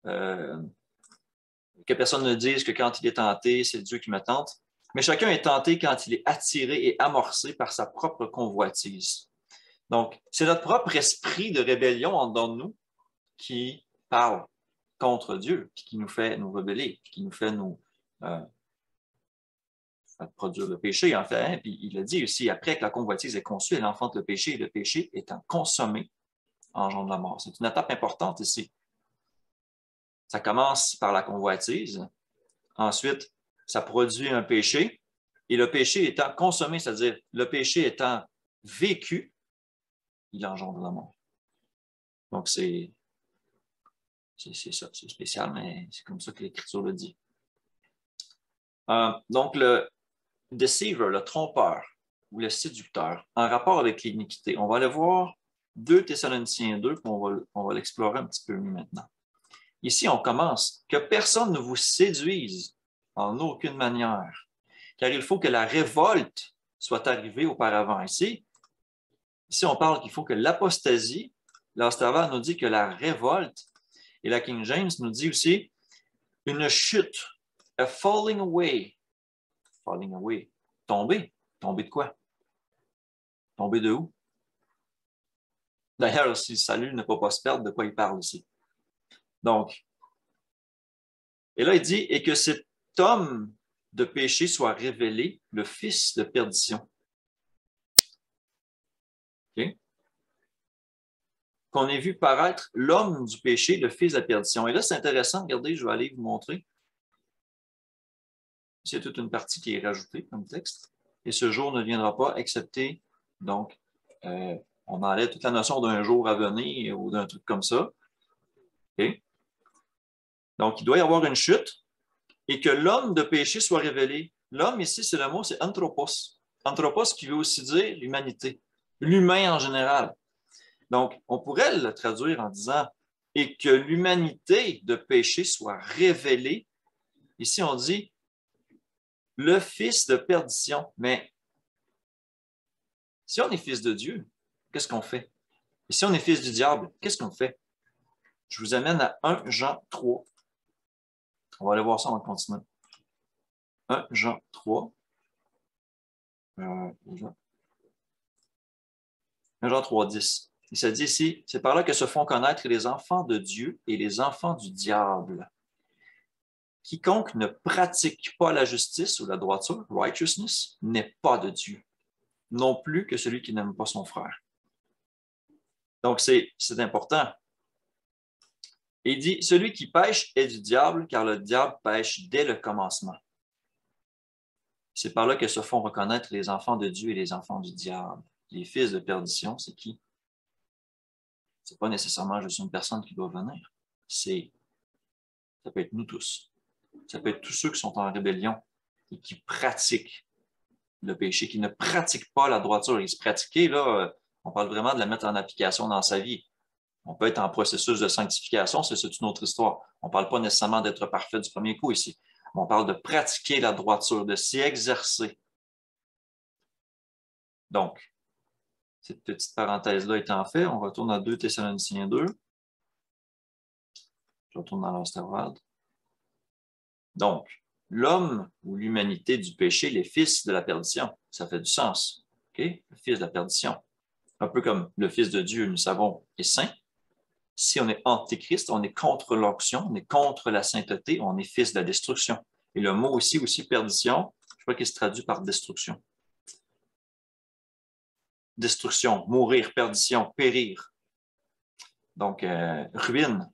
que personne ne dise que quand il est tenté, c'est Dieu qui me tente. Mais chacun est tenté quand il est attiré et amorcé par sa propre convoitise. Donc, c'est notre propre esprit de rébellion en dedans de nous qui parle contre Dieu, puis qui nous fait nous rebeller, puis qui nous fait nous produire le péché, en fait. Hein? Puis il a dit aussi, après que la convoitise est conçue, elle enfante le péché, et le péché étant consommé, engendre la mort. C'est une étape importante ici. Ça commence par la convoitise. Ensuite, ça produit un péché. Et le péché étant consommé, c'est-à-dire le péché étant vécu, il engendre la mort. Donc, c'est ça, c'est spécial, mais c'est comme ça que l'Écriture le dit. Donc, le deceiver, le trompeur ou le séducteur, en rapport avec l'iniquité, on va aller voir 2 Thessaloniciens 2, puis on va l'explorer un petit peu mieux maintenant. Ici, on commence. Que personne ne vous séduise en aucune manière, car il faut que la révolte soit arrivée auparavant. Ici on parle qu'il faut que l'apostasie, l'Astava nous dit que la révolte, et la King James nous dit aussi une chute, a falling away. Falling away. Tomber. Tomber de quoi? Tomber de où? D'ailleurs, si le salut ne peut pas se perdre, de quoi il parle ici? Donc, et là, il dit, et que cet homme de péché soit révélé, le fils de perdition. Okay? Qu'on ait vu paraître l'homme du péché, le fils de la perdition. Et là, c'est intéressant, regardez, je vais aller vous montrer. C'est toute une partie qui est rajoutée comme texte. Et ce jour ne viendra pas, excepté, donc, on enlève toute la notion d'un jour à venir ou d'un truc comme ça. Okay? Donc, il doit y avoir une chute et que l'homme de péché soit révélé. L'homme ici, c'est le mot, c'est anthropos. Anthropos qui veut aussi dire l'humanité, l'humain en général. Donc, on pourrait le traduire en disant « et que l'humanité de péché soit révélée ». Ici, on dit « le fils de perdition ». Mais si on est fils de Dieu, qu'est-ce qu'on fait? Et si on est fils du diable, qu'est-ce qu'on fait? Je vous amène à 1 Jean 3. On va aller voir ça en continuant. 1 Jean 3. 1 Jean 3, 10. Il se dit ici, c'est par là que se font connaître les enfants de Dieu et les enfants du diable. Quiconque ne pratique pas la justice ou la droiture, righteousness, n'est pas de Dieu, non plus que celui qui n'aime pas son frère. Donc, c'est important. Il dit, celui qui pêche est du diable, car le diable pêche dès le commencement. C'est par là que se font reconnaître les enfants de Dieu et les enfants du diable. Les fils de perdition, c'est qui? Ce n'est pas nécessairement juste une personne qui doit venir. Ça peut être nous tous. Ça peut être tous ceux qui sont en rébellion et qui pratiquent le péché, qui ne pratiquent pas la droiture. Et se pratiquer, là, on parle vraiment de la mettre en application dans sa vie. On peut être en processus de sanctification, c'est une autre histoire. On ne parle pas nécessairement d'être parfait du premier coup ici. On parle de pratiquer la droiture, de s'y exercer. Donc, cette petite parenthèse-là étant faite, on retourne à 2 Thessaloniciens 2. Je retourne dans l'Osterwald. Donc, l'homme ou l'humanité du péché, les fils de la perdition. Ça fait du sens. Okay? Le fils de la perdition. Un peu comme le Fils de Dieu, nous savons, est saint. Si on est antéchrist, on est contre l'onction, on est contre la sainteté, on est fils de la destruction. Et le mot aussi perdition, je crois qu'il se traduit par destruction. Destruction, mourir, perdition, périr. Donc, ruine,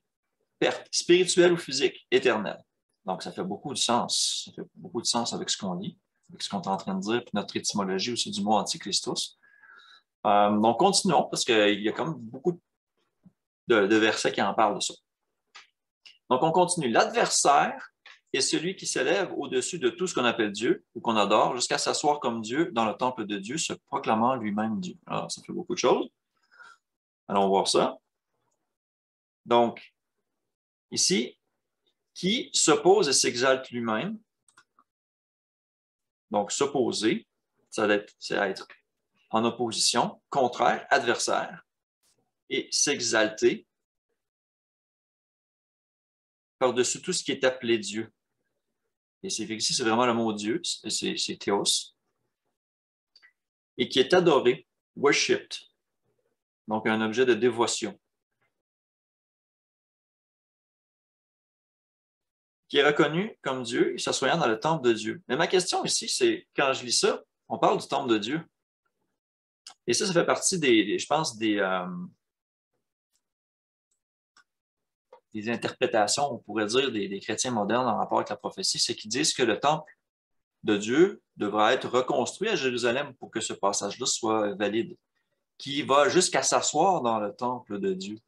perte spirituelle ou physique, éternelle. Donc, ça fait beaucoup de sens. Ça fait beaucoup de sens avec ce qu'on lit, avec ce qu'on est en train de dire, puis notre étymologie aussi du mot antichristos. Donc, continuons, parce qu'il y a comme beaucoup de versets qui en parlent de ça. Donc, on continue. L'adversaire est celui qui s'élève au-dessus de tout ce qu'on appelle Dieu ou qu'on adore, jusqu'à s'asseoir comme Dieu dans le temple de Dieu, se proclamant lui-même Dieu. Alors, ça fait beaucoup de choses. Allons voir ça. Donc, ici, qui s'oppose et s'exalte lui-même. Donc, s'opposer, c'est être en opposition, contraire, adversaire, et s'exalter par-dessus tout ce qui est appelé Dieu. Et c'est ici, c'est vraiment le mot Dieu, c'est théos, et qui est adoré, worshipped, donc un objet de dévotion, qui est reconnu comme Dieu, s'assoyant dans le temple de Dieu. Mais ma question ici, c'est, quand je lis ça, on parle du temple de Dieu. Et ça fait partie je pense, des interprétations, on pourrait dire, des chrétiens modernes en rapport avec la prophétie, c'est qu'ils disent que le temple de Dieu devra être reconstruit à Jérusalem pour que ce passage-là soit valide, qui va jusqu'à s'asseoir dans le temple de Dieu.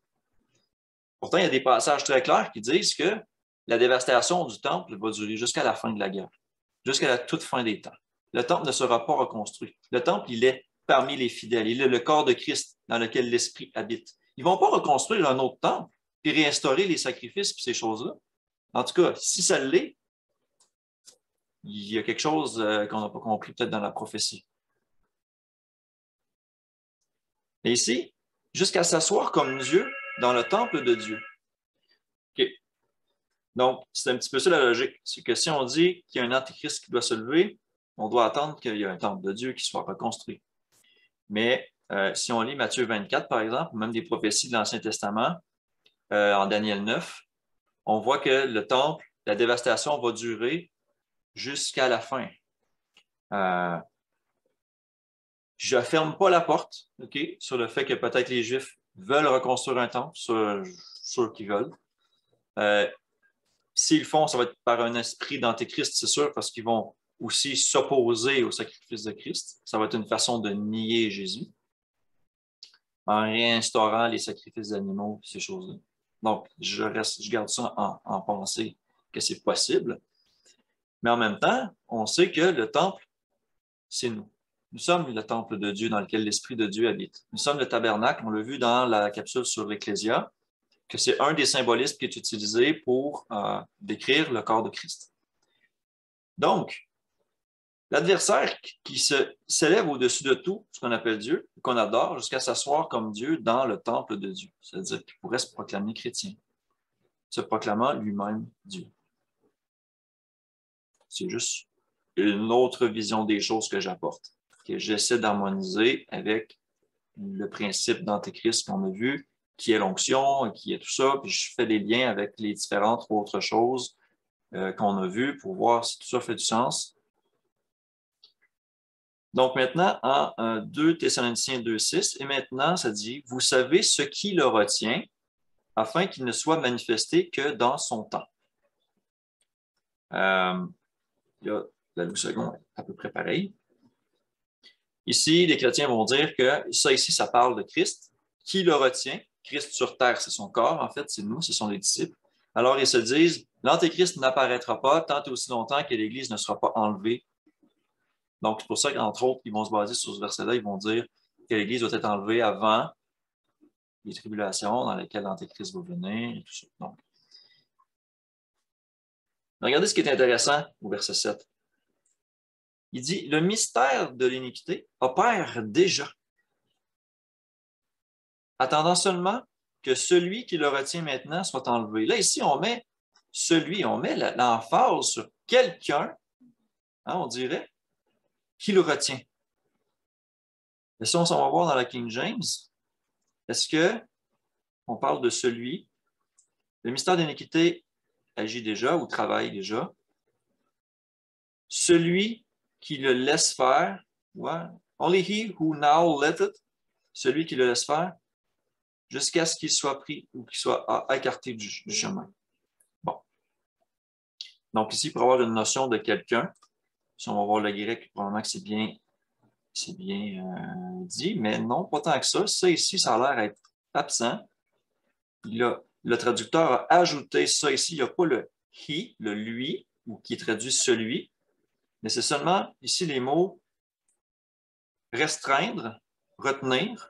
Pourtant, il y a des passages très clairs qui disent que la dévastation du temple va durer jusqu'à la fin de la guerre, jusqu'à la toute fin des temps. Le temple ne sera pas reconstruit. Le temple, il est parmi les fidèles. Il est le corps de Christ dans lequel l'Esprit habite. Ils ne vont pas reconstruire un autre temple puis réinstaurer les sacrifices et ces choses-là. En tout cas, si ça l'est, il y a quelque chose qu'on n'a pas compris peut-être dans la prophétie. Et ici, jusqu'à s'asseoir comme Dieu dans le temple de Dieu. OK. Donc, c'est un petit peu ça la logique. C'est que si on dit qu'il y a un antéchrist qui doit se lever, on doit attendre qu'il y ait un temple de Dieu qui soit reconstruit. Mais si on lit Matthieu 24, par exemple, ou même des prophéties de l'Ancien Testament, en Daniel 9, on voit que le temple, la dévastation va durer jusqu'à la fin. Je ne ferme pas la porte, okay, sur le fait que peut-être les Juifs veulent reconstruire un temple, ceux qui veulent. S'ils le font, ça va être par un esprit d'antéchrist, c'est sûr, parce qu'ils vont aussi s'opposer au sacrifice de Christ. Ça va être une façon de nier Jésus en réinstaurant les sacrifices d'animaux, ces choses-là. Donc, je garde ça en pensée que c'est possible. Mais en même temps, on sait que le temple, c'est nous. Nous sommes le temple de Dieu dans lequel l'Esprit de Dieu habite. Nous sommes le tabernacle, on l'a vu dans la capsule sur l'Ecclésia, que c'est un des symbolismes qui est utilisé pour décrire le corps de Christ. Donc, l'adversaire qui s'élève au-dessus de tout, ce qu'on appelle Dieu, qu'on adore, jusqu'à s'asseoir comme Dieu dans le temple de Dieu, c'est-à-dire qu'il pourrait se proclamer chrétien, se proclamant lui-même Dieu. C'est juste une autre vision des choses que j'apporte, que j'essaie d'harmoniser avec le principe d'antéchrist qu'on a vu, qui est l'onction, qui est tout ça, puis je fais des liens avec les différentes autres choses qu'on a vues pour voir si tout ça fait du sens. Donc maintenant, en 2 Thessaloniciens 2,6, et maintenant, ça dit, vous savez ce qui le retient, afin qu'il ne soit manifesté que dans son temps. Là, la 12 secondes est à peu près pareil. Ici, les chrétiens vont dire que ça ici, ça parle de Christ. Qui le retient? Christ sur terre, c'est son corps, en fait, c'est nous, ce sont les disciples. Alors, ils se disent, l'Antéchrist n'apparaîtra pas tant et aussi longtemps que l'Église ne sera pas enlevée. Donc, c'est pour ça qu'entre autres, ils vont se baser sur ce verset-là, ils vont dire que l'Église doit être enlevée avant les tribulations dans lesquelles l'Antéchrist va venir et tout ça. Donc, regardez ce qui est intéressant au verset 7. Il dit, le mystère de l'iniquité opère déjà, attendant seulement que celui qui le retient maintenant soit enlevé. Là, ici, on met celui, on met l'emphase sur quelqu'un, hein, on dirait, qui le retient. Et si on va voir dans la King James, est-ce qu'on parle de celui, le mystère d'iniquité agit déjà ou travaille déjà, celui qui le laisse faire, ouais, only he who now letteth, celui qui le laisse faire, jusqu'à ce qu'il soit pris ou qu'il soit écarté du chemin. Bon. Donc ici, pour avoir une notion de quelqu'un, si on va voir le grec, probablement que c'est bien dit, mais non, pas tant que ça. Ça ici, ça a l'air d'être absent. Le traducteur a ajouté ça ici. Il n'y a pas le he, le lui, ou qui traduit celui, mais c'est seulement ici les mots restreindre, retenir,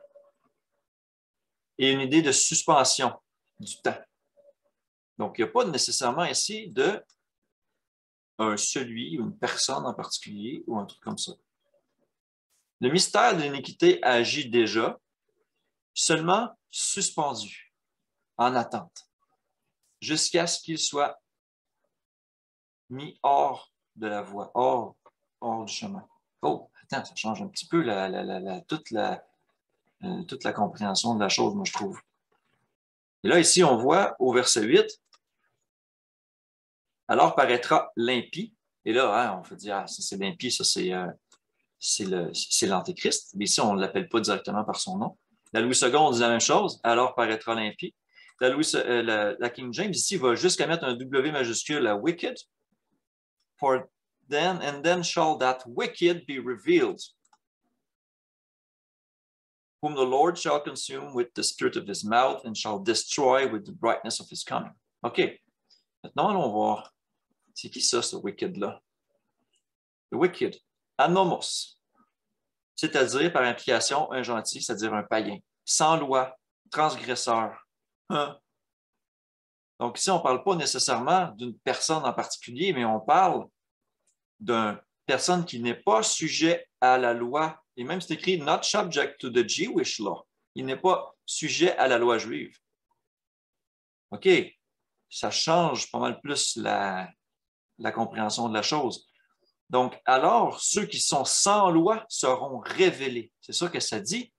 et une idée de suspension du temps. Donc, il n'y a pas nécessairement ici de un celui ou une personne en particulier ou un truc comme ça. Le mystère de l'iniquité agit déjà, seulement suspendu, en attente, jusqu'à ce qu'il soit mis hors de la voie, hors du chemin. Oh, attends, ça change un petit peu toute la compréhension de la chose, moi, je trouve. Et là, ici, on voit au verset 8, alors paraîtra l'impie. Et là, hein, on fait dire, ça c'est l'impie, ça c'est l'Antéchrist. Mais ici, on ne l'appelle pas directement par son nom. La Louis II dit la même chose, alors paraîtra l'impie. La King James, ici, va jusqu'à mettre un W majuscule à wicked. For then, and then shall that wicked be revealed, whom the Lord shall consume with the spirit of his mouth and shall destroy with the brightness of his coming. OK. Maintenant, allons voir. C'est qui ça, ce wicked-là? Le wicked. Anomos. C'est-à-dire, par implication, un gentil, c'est-à-dire un païen. Sans loi, transgresseur. Hein? Donc ici, on ne parle pas nécessairement d'une personne en particulier, mais on parle d'une personne qui n'est pas sujet à la loi. Et même c'est écrit « not subject to the Jewish law ». Il n'est pas sujet à la loi juive. OK, ça change pas mal plus la compréhension de la chose. Donc, alors, ceux qui sont sans loi seront révélés. C'est ça que ça dit.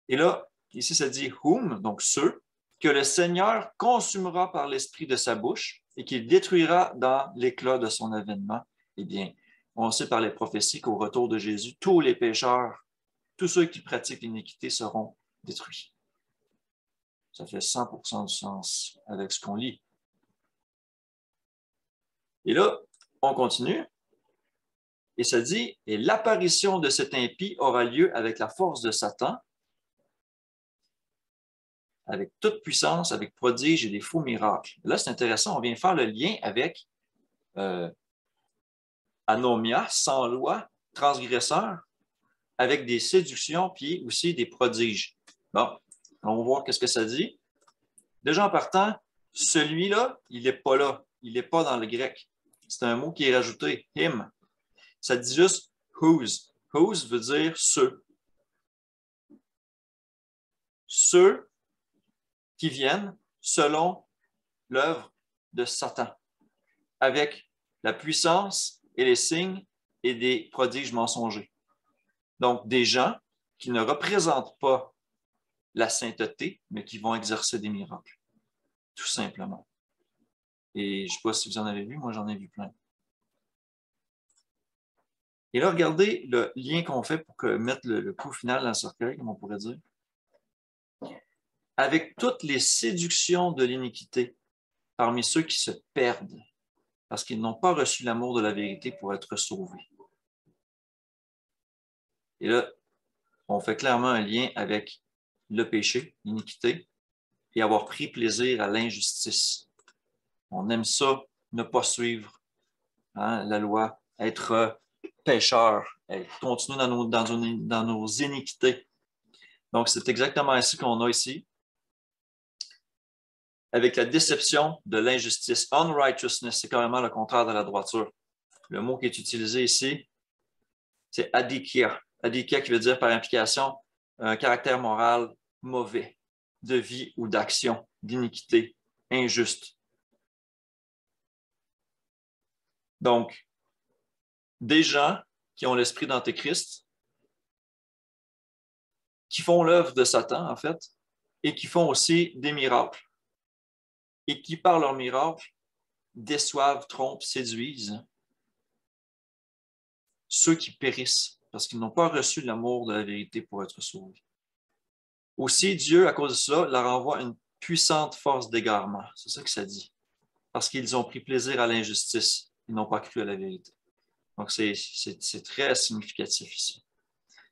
Et là, ici, ça dit « whom », donc ceux, que le Seigneur consumera par l'esprit de sa bouche et qu'il détruira dans l'éclat de son avènement. Eh bien, on sait par les prophéties qu'au retour de Jésus, tous les pécheurs, tous ceux qui pratiquent l'iniquité seront détruits. Ça fait 100% du sens avec ce qu'on lit. Et là, on continue. Et ça dit, et l'apparition de cet impie aura lieu avec la force de Satan, avec toute puissance, avec prodiges et des faux miracles. Là, c'est intéressant, on vient faire le lien avec anomia, sans loi, transgresseur, avec des séductions, puis aussi des prodiges. Bon, on va voir qu'est-ce que ça dit. Déjà en partant, celui-là, il n'est pas là. Il n'est pas dans le grec. C'est un mot qui est rajouté, him. Ça dit juste whose. Whose veut dire ceux. Ceux qui viennent selon l'œuvre de Satan, avec la puissance et les signes et des prodiges mensongers. Donc, des gens qui ne représentent pas la sainteté, mais qui vont exercer des miracles, tout simplement. Et je ne sais pas si vous en avez vu, moi j'en ai vu plein. Et là, regardez le lien qu'on fait pour mettre le coup final dans le cercueil, comme on pourrait dire. Avec toutes les séductions de l'iniquité parmi ceux qui se perdent parce qu'ils n'ont pas reçu l'amour de la vérité pour être sauvés. Et là, on fait clairement un lien avec le péché, l'iniquité, et avoir pris plaisir à l'injustice. On aime ça, ne pas suivre la loi, être pécheur, continuer dans nos iniquités. Donc, c'est exactement ainsi qu'on a ici, avec la déception de l'injustice. Unrighteousness, c'est carrément le contraire de la droiture. Le mot qui est utilisé ici, c'est adikia. Adikia qui veut dire par implication un caractère moral mauvais, de vie ou d'action, d'iniquité, injuste. Donc, des gens qui ont l'esprit d'Antéchrist, qui font l'œuvre de Satan, en fait, et qui font aussi des miracles, et qui, par leurs miracles, déçoivent, trompent, séduisent ceux qui périssent, parce qu'ils n'ont pas reçu l'amour de la vérité pour être sauvés. Aussi, Dieu, à cause de ça, leur envoie une puissante force d'égarement. C'est ça que ça dit. Parce qu'ils ont pris plaisir à l'injustice. Ils n'ont pas cru à la vérité. Donc, c'est très significatif ici.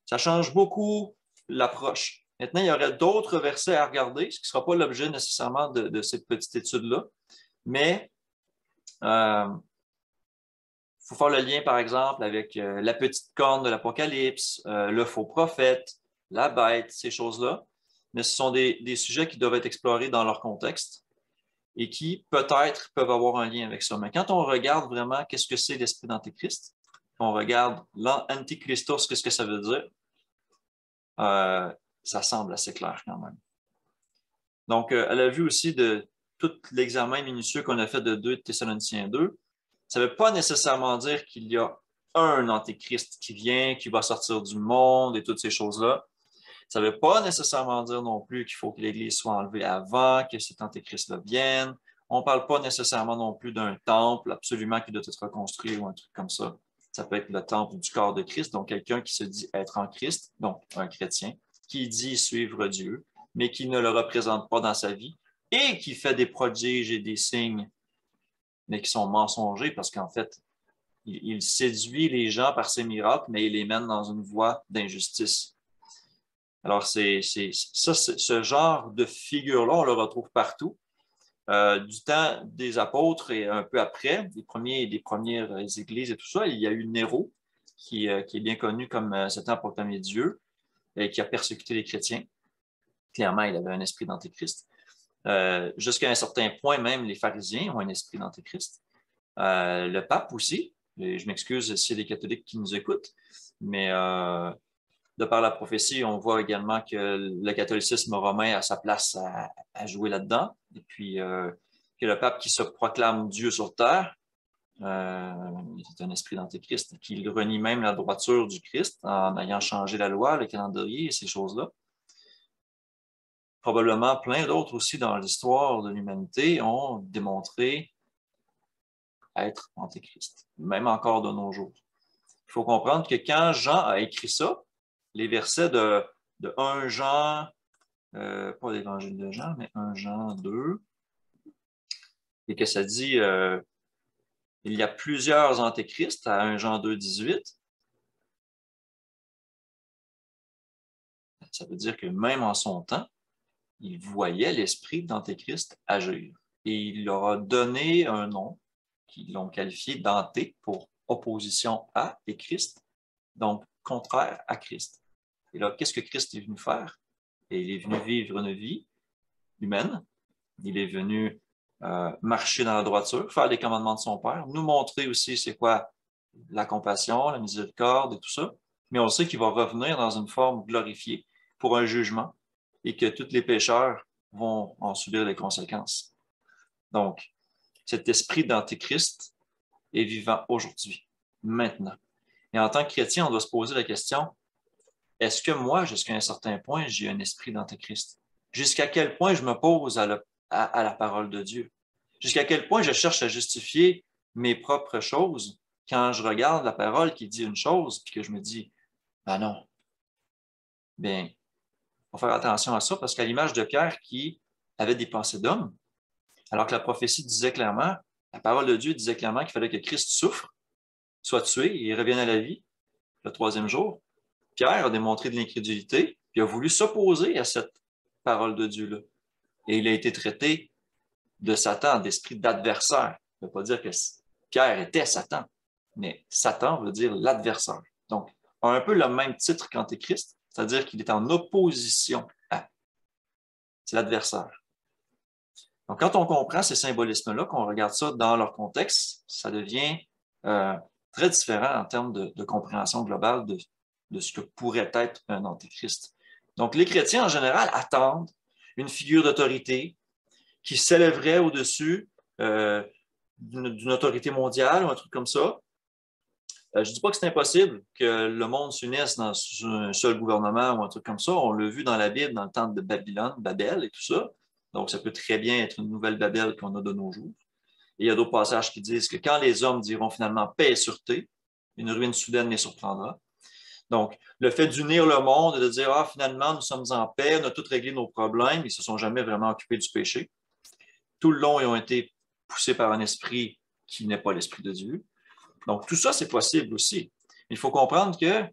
Ça change beaucoup l'approche. Maintenant, il y aurait d'autres versets à regarder, ce qui ne sera pas l'objet nécessairement de cette petite étude-là. Mais il faut faire le lien, par exemple, avec la petite corne de l'Apocalypse, le faux prophète, la bête, ces choses-là. Mais ce sont des sujets qui doivent être explorés dans leur contexte et qui, peut-être, peuvent avoir un lien avec ça. Mais quand on regarde vraiment qu'est-ce que c'est l'esprit d'Antéchrist, on regarde l'Antichristos, qu'est-ce que ça veut dire, ça semble assez clair quand même. Donc, à la vue aussi de tout l'examen minutieux qu'on a fait de 2 Thessaloniciens 2, ça ne veut pas nécessairement dire qu'il y a un Antéchrist qui vient, qui va sortir du monde et toutes ces choses-là. Ça ne veut pas nécessairement dire non plus qu'il faut que l'Église soit enlevée avant que cet Antéchrist-là vienne. On ne parle pas nécessairement non plus d'un temple absolument qui doit être reconstruit ou un truc comme ça. Ça peut être le temple du corps de Christ, donc quelqu'un qui se dit être en Christ, donc un chrétien, qui dit suivre Dieu, mais qui ne le représente pas dans sa vie et qui fait des prodiges et des signes, mais qui sont mensongers parce qu'en fait, il séduit les gens par ses miracles, mais il les mène dans une voie d'injustice. Alors, ce genre de figure-là, on le retrouve partout. Du temps des apôtres et un peu après, des premières églises et tout ça, il y a eu Néro, qui est bien connu comme Satan a proclamé Dieu, et qui a persécuté les chrétiens. Clairement, il avait un esprit d'Antéchrist. Jusqu'à un certain point, même les pharisiens ont un esprit d'Antéchrist. Le pape aussi, et je m'excuse s'il y a des catholiques qui nous écoutent, mais de par la prophétie, on voit également que le catholicisme romain a sa place à jouer là-dedans. Et puis, que le pape qui se proclame Dieu sur terre, c'est un esprit d'Antéchrist, qui renie même la droiture du Christ en ayant changé la loi, le calendrier et ces choses-là. Probablement plein d'autres aussi dans l'histoire de l'humanité ont démontré être Antéchrist, même encore de nos jours. Il faut comprendre que quand Jean a écrit ça, les versets de 1 Jean, pas l'évangile de Jean, mais 1 Jean 2, et que ça dit il y a plusieurs antéchrists à 1 Jean 2, 18. Ça veut dire que même en son temps, il voyait l'esprit d'antéchrist agir. Et il leur a donné un nom qu'ils l'ont qualifié d'anté pour opposition à et Christ, donc contraire à Christ. Et là, qu'est-ce que Christ est venu faire? Et il est venu vivre une vie humaine. Il est venu marcher dans la droiture, faire les commandements de son Père, nous montrer aussi c'est quoi la compassion, la miséricorde et tout ça. Mais on sait qu'il va revenir dans une forme glorifiée pour un jugement et que tous les pécheurs vont en subir les conséquences. Donc, cet esprit d'Antéchrist est vivant aujourd'hui, maintenant. Et en tant que chrétien, on doit se poser la question, est-ce que moi, jusqu'à un certain point, j'ai un esprit d'Antéchrist? Jusqu'à quel point je me pose à la parole de Dieu? Jusqu'à quel point je cherche à justifier mes propres choses quand je regarde la parole qui dit une chose, puis que je me dis, ben non, bien, il faut faire attention à ça, parce qu'à l'image de Pierre qui avait des pensées d'homme, alors que la prophétie disait clairement, la parole de Dieu disait clairement qu'il fallait que Christ souffre, soit tué et revienne à la vie le 3e jour. Pierre a démontré de l'incrédulité, puis a voulu s'opposer à cette parole de Dieu-là. Et il a été traité de Satan, d'esprit d'adversaire. Ça ne veut pas dire que Pierre était Satan, mais Satan veut dire l'adversaire. Donc, a un peu le même titre qu'Antéchrist, c'est-à-dire qu'il est en opposition à. C'est l'adversaire. Donc, quand on comprend ces symbolismes-là, qu'on regarde ça dans leur contexte, ça devient très différent en termes de compréhension globale de ce que pourrait être un antéchrist. Donc, les chrétiens, en général, attendent une figure d'autorité qui s'élèverait au-dessus d'une autorité mondiale ou un truc comme ça. Je ne dis pas que c'est impossible que le monde s'unisse dans un seul gouvernement ou un truc comme ça. On l'a vu dans la Bible, dans le temps de Babylone, Babel et tout ça. Donc, ça peut très bien être une nouvelle Babel qu'on a de nos jours. Et il y a d'autres passages qui disent que quand les hommes diront finalement paix et sûreté, une ruine soudaine les surprendra. Donc, le fait d'unir le monde et de dire, ah, finalement, nous sommes en paix, on a tout réglé nos problèmes, ils ne se sont jamais vraiment occupés du péché. Tout le long, ils ont été poussés par un esprit qui n'est pas l'esprit de Dieu. Donc, tout ça, c'est possible aussi. Il faut comprendre qu'il ne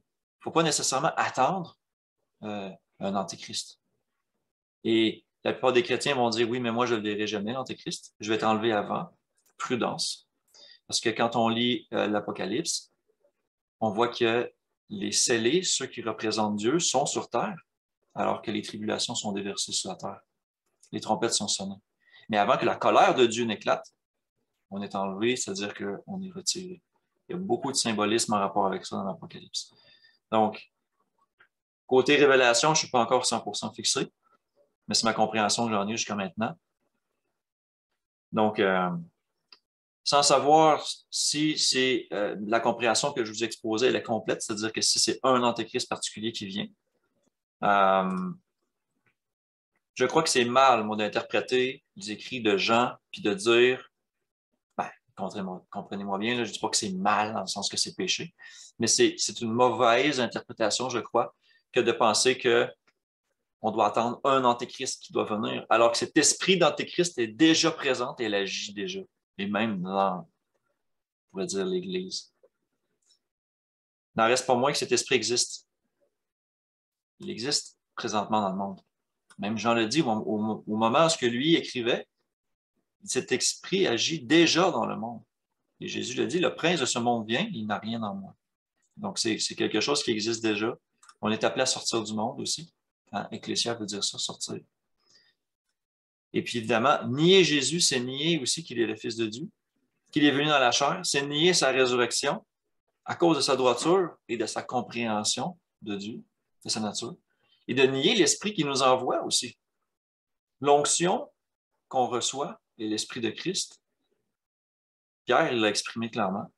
faut pas nécessairement attendre un antéchrist. Et la plupart des chrétiens vont dire, oui, mais moi, je ne le verrai jamais, l'antéchrist. Je vais être enlevé avant. Prudence. Parce que quand on lit l'Apocalypse, on voit que les scellés, ceux qui représentent Dieu, sont sur terre, alors que les tribulations sont déversées sur la terre. Les trompettes sont sonnées. Mais avant que la colère de Dieu n'éclate, on est enlevé, c'est-à-dire qu'on est retiré. Il y a beaucoup de symbolisme en rapport avec ça dans l'Apocalypse. Donc, côté révélation, je ne suis pas encore 100% fixé, mais c'est ma compréhension que j'en ai jusqu'à maintenant. Donc, sans savoir si c'est la compréhension que je vous ai exposée, elle est complète, c'est-à-dire que si c'est un antéchrist particulier qui vient, je crois que c'est mal, moi, d'interpréter les écrits de Jean, puis de dire, ben, comprenez-moi bien, là, je ne dis pas que c'est mal dans le sens que c'est péché, mais c'est une mauvaise interprétation, je crois, que de penser que on doit attendre un antéchrist qui doit venir, alors que cet esprit d'antéchrist est déjà présent et elle agit déjà, et même dans, on pourrait dire, l'Église. Il n'en reste pas moins que cet esprit existe. Il existe présentement dans le monde. Même Jean le dit, au moment où lui écrivait, cet esprit agit déjà dans le monde. Et Jésus le dit, le prince de ce monde vient, il n'a rien en moi. Donc, c'est quelque chose qui existe déjà. On est appelé à sortir du monde aussi. Hein? Ecclésia veut dire ça, sortir. Et puis, évidemment, nier Jésus, c'est nier aussi qu'il est le Fils de Dieu, qu'il est venu dans la chair, c'est nier sa résurrection à cause de sa droiture et de sa compréhension de Dieu, de sa nature, et de nier l'Esprit qui nous envoie aussi. L'onction qu'on reçoit est l'Esprit de Christ. Pierre, il l'a exprimé clairement.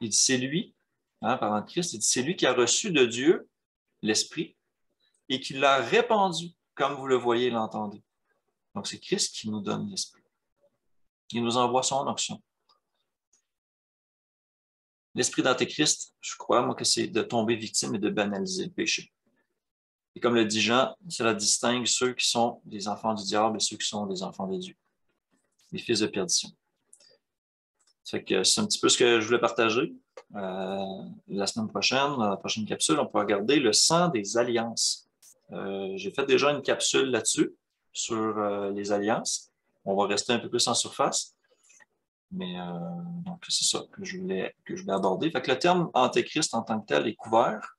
Il dit, c'est lui, parlant de Christ, il dit, c'est lui qui a reçu de Dieu l'Esprit et qui l'a répandu, comme vous le voyez et l'entendez. Donc, c'est Christ qui nous donne l'Esprit. Il nous envoie son onction. L'esprit d'Antéchrist, je crois, moi, que c'est de tomber victime et de banaliser le péché. Et comme le dit Jean, cela distingue ceux qui sont des enfants du diable et ceux qui sont des enfants de Dieu, les fils de perdition. C'est un petit peu ce que je voulais partager. La semaine prochaine, dans la prochaine capsule, on peut regarder le sang des alliances. J'ai fait déjà une capsule là-dessus, sur les alliances. On va rester un peu plus en surface. Mais donc, c'est ça que je voulais aborder. Fait que le terme antéchrist en tant que tel est couvert.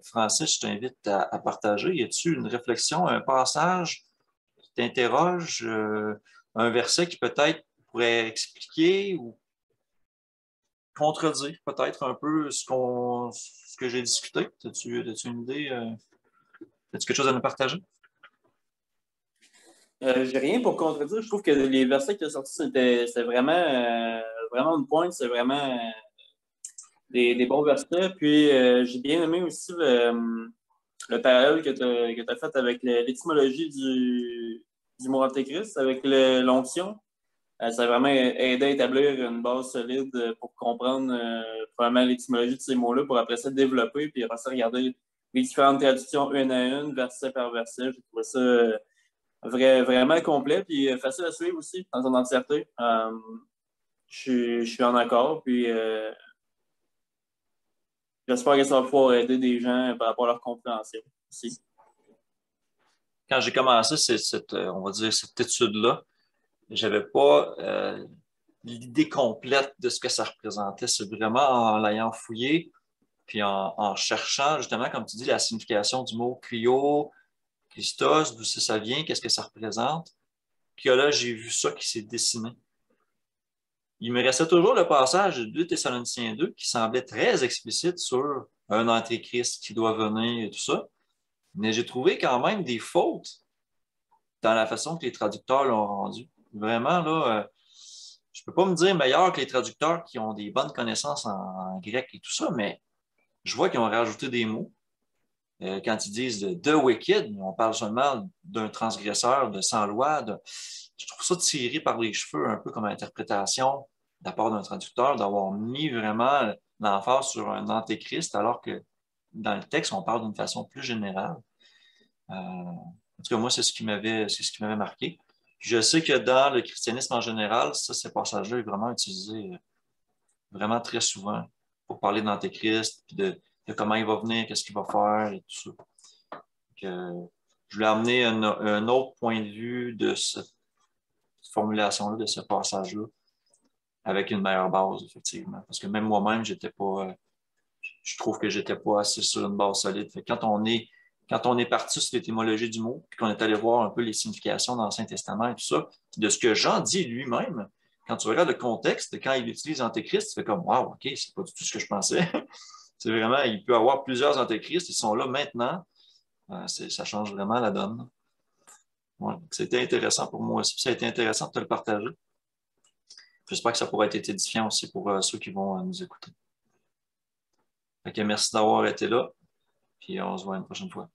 Francis, je t'invite à partager. Y a-t-il une réflexion, un passage qui t'interroge, un verset qui peut-être pourrait expliquer ou contredire peut-être un peu ce que j'ai discuté? As-tu une idée? As-tu quelque chose à nous partager? J'ai rien pour contredire. Je trouve que les versets qui sont sortis, c'était vraiment une pointe. C'est vraiment des bons versets. Puis, j'ai bien aimé aussi le parallèle que tu as fait avec l'étymologie du mot antéchrist, avec l'onction. Ça a vraiment aidé à établir une base solide pour comprendre probablement l'étymologie de ces mots-là, pour après ça développer, puis après ça regarder les différentes traductions une à une, verset par verset. J'ai trouvé ça vraiment complet, puis facile à suivre aussi dans son entièreté. Je suis en accord, puis j'espère que ça va pouvoir aider des gens par rapport à leur compréhension aussi. Quand j'ai commencé on va dire, cette étude-là, j'avais pas l'idée complète de ce que ça représentait. C'est vraiment en l'ayant fouillé, puis en cherchant justement, comme tu dis, la signification du mot Kyrio, Christos, d'où ça vient, qu'est-ce que ça représente. Puis là, j'ai vu ça qui s'est dessiné. Il me restait toujours le passage de 2 Thessaloniciens 2 qui semblait très explicite sur un antéchrist qui doit venir et tout ça. Mais j'ai trouvé quand même des fautes dans la façon que les traducteurs l'ont rendu. Vraiment, là, je ne peux pas me dire meilleur que les traducteurs qui ont des bonnes connaissances en grec et tout ça, mais je vois qu'ils ont rajouté des mots. Quand ils disent The Wicked, on parle seulement d'un transgresseur, de sans loi. Je trouve ça tiré par les cheveux un peu comme interprétation de la part d'un traducteur, d'avoir mis vraiment l'emphase sur un antéchrist, alors que dans le texte, on parle d'une façon plus générale. En tout cas, moi, c'est ce qui m'avait marqué. Je sais que dans le christianisme en général, ces passages-là est vraiment utilisé vraiment très souvent pour parler d'Antéchrist, puis de comment il va venir, qu'est-ce qu'il va faire et tout ça. Donc, je voulais amener un autre point de vue de cette formulation-là, de ce passage-là, avec une meilleure base, effectivement. Parce que même moi-même, je trouve que j'étais pas assez sur une base solide. Fait que quand on est parti sur l'étymologie du mot, puis qu'on est allé voir un peu les significations dans l'Ancien Testament et tout ça, de ce que Jean dit lui-même, quand tu regardes le contexte, quand il utilise Antéchrist, tu fais comme wow, OK, c'est pas du tout ce que je pensais. C'est vraiment, il peut y avoir plusieurs Antéchrists, ils sont là maintenant. Ça change vraiment la donne. Ouais, c'était intéressant pour moi aussi. Ça a été intéressant de te le partager. J'espère que ça pourra être édifiant aussi pour ceux qui vont nous écouter. Fait que merci d'avoir été là, puis on se voit une prochaine fois.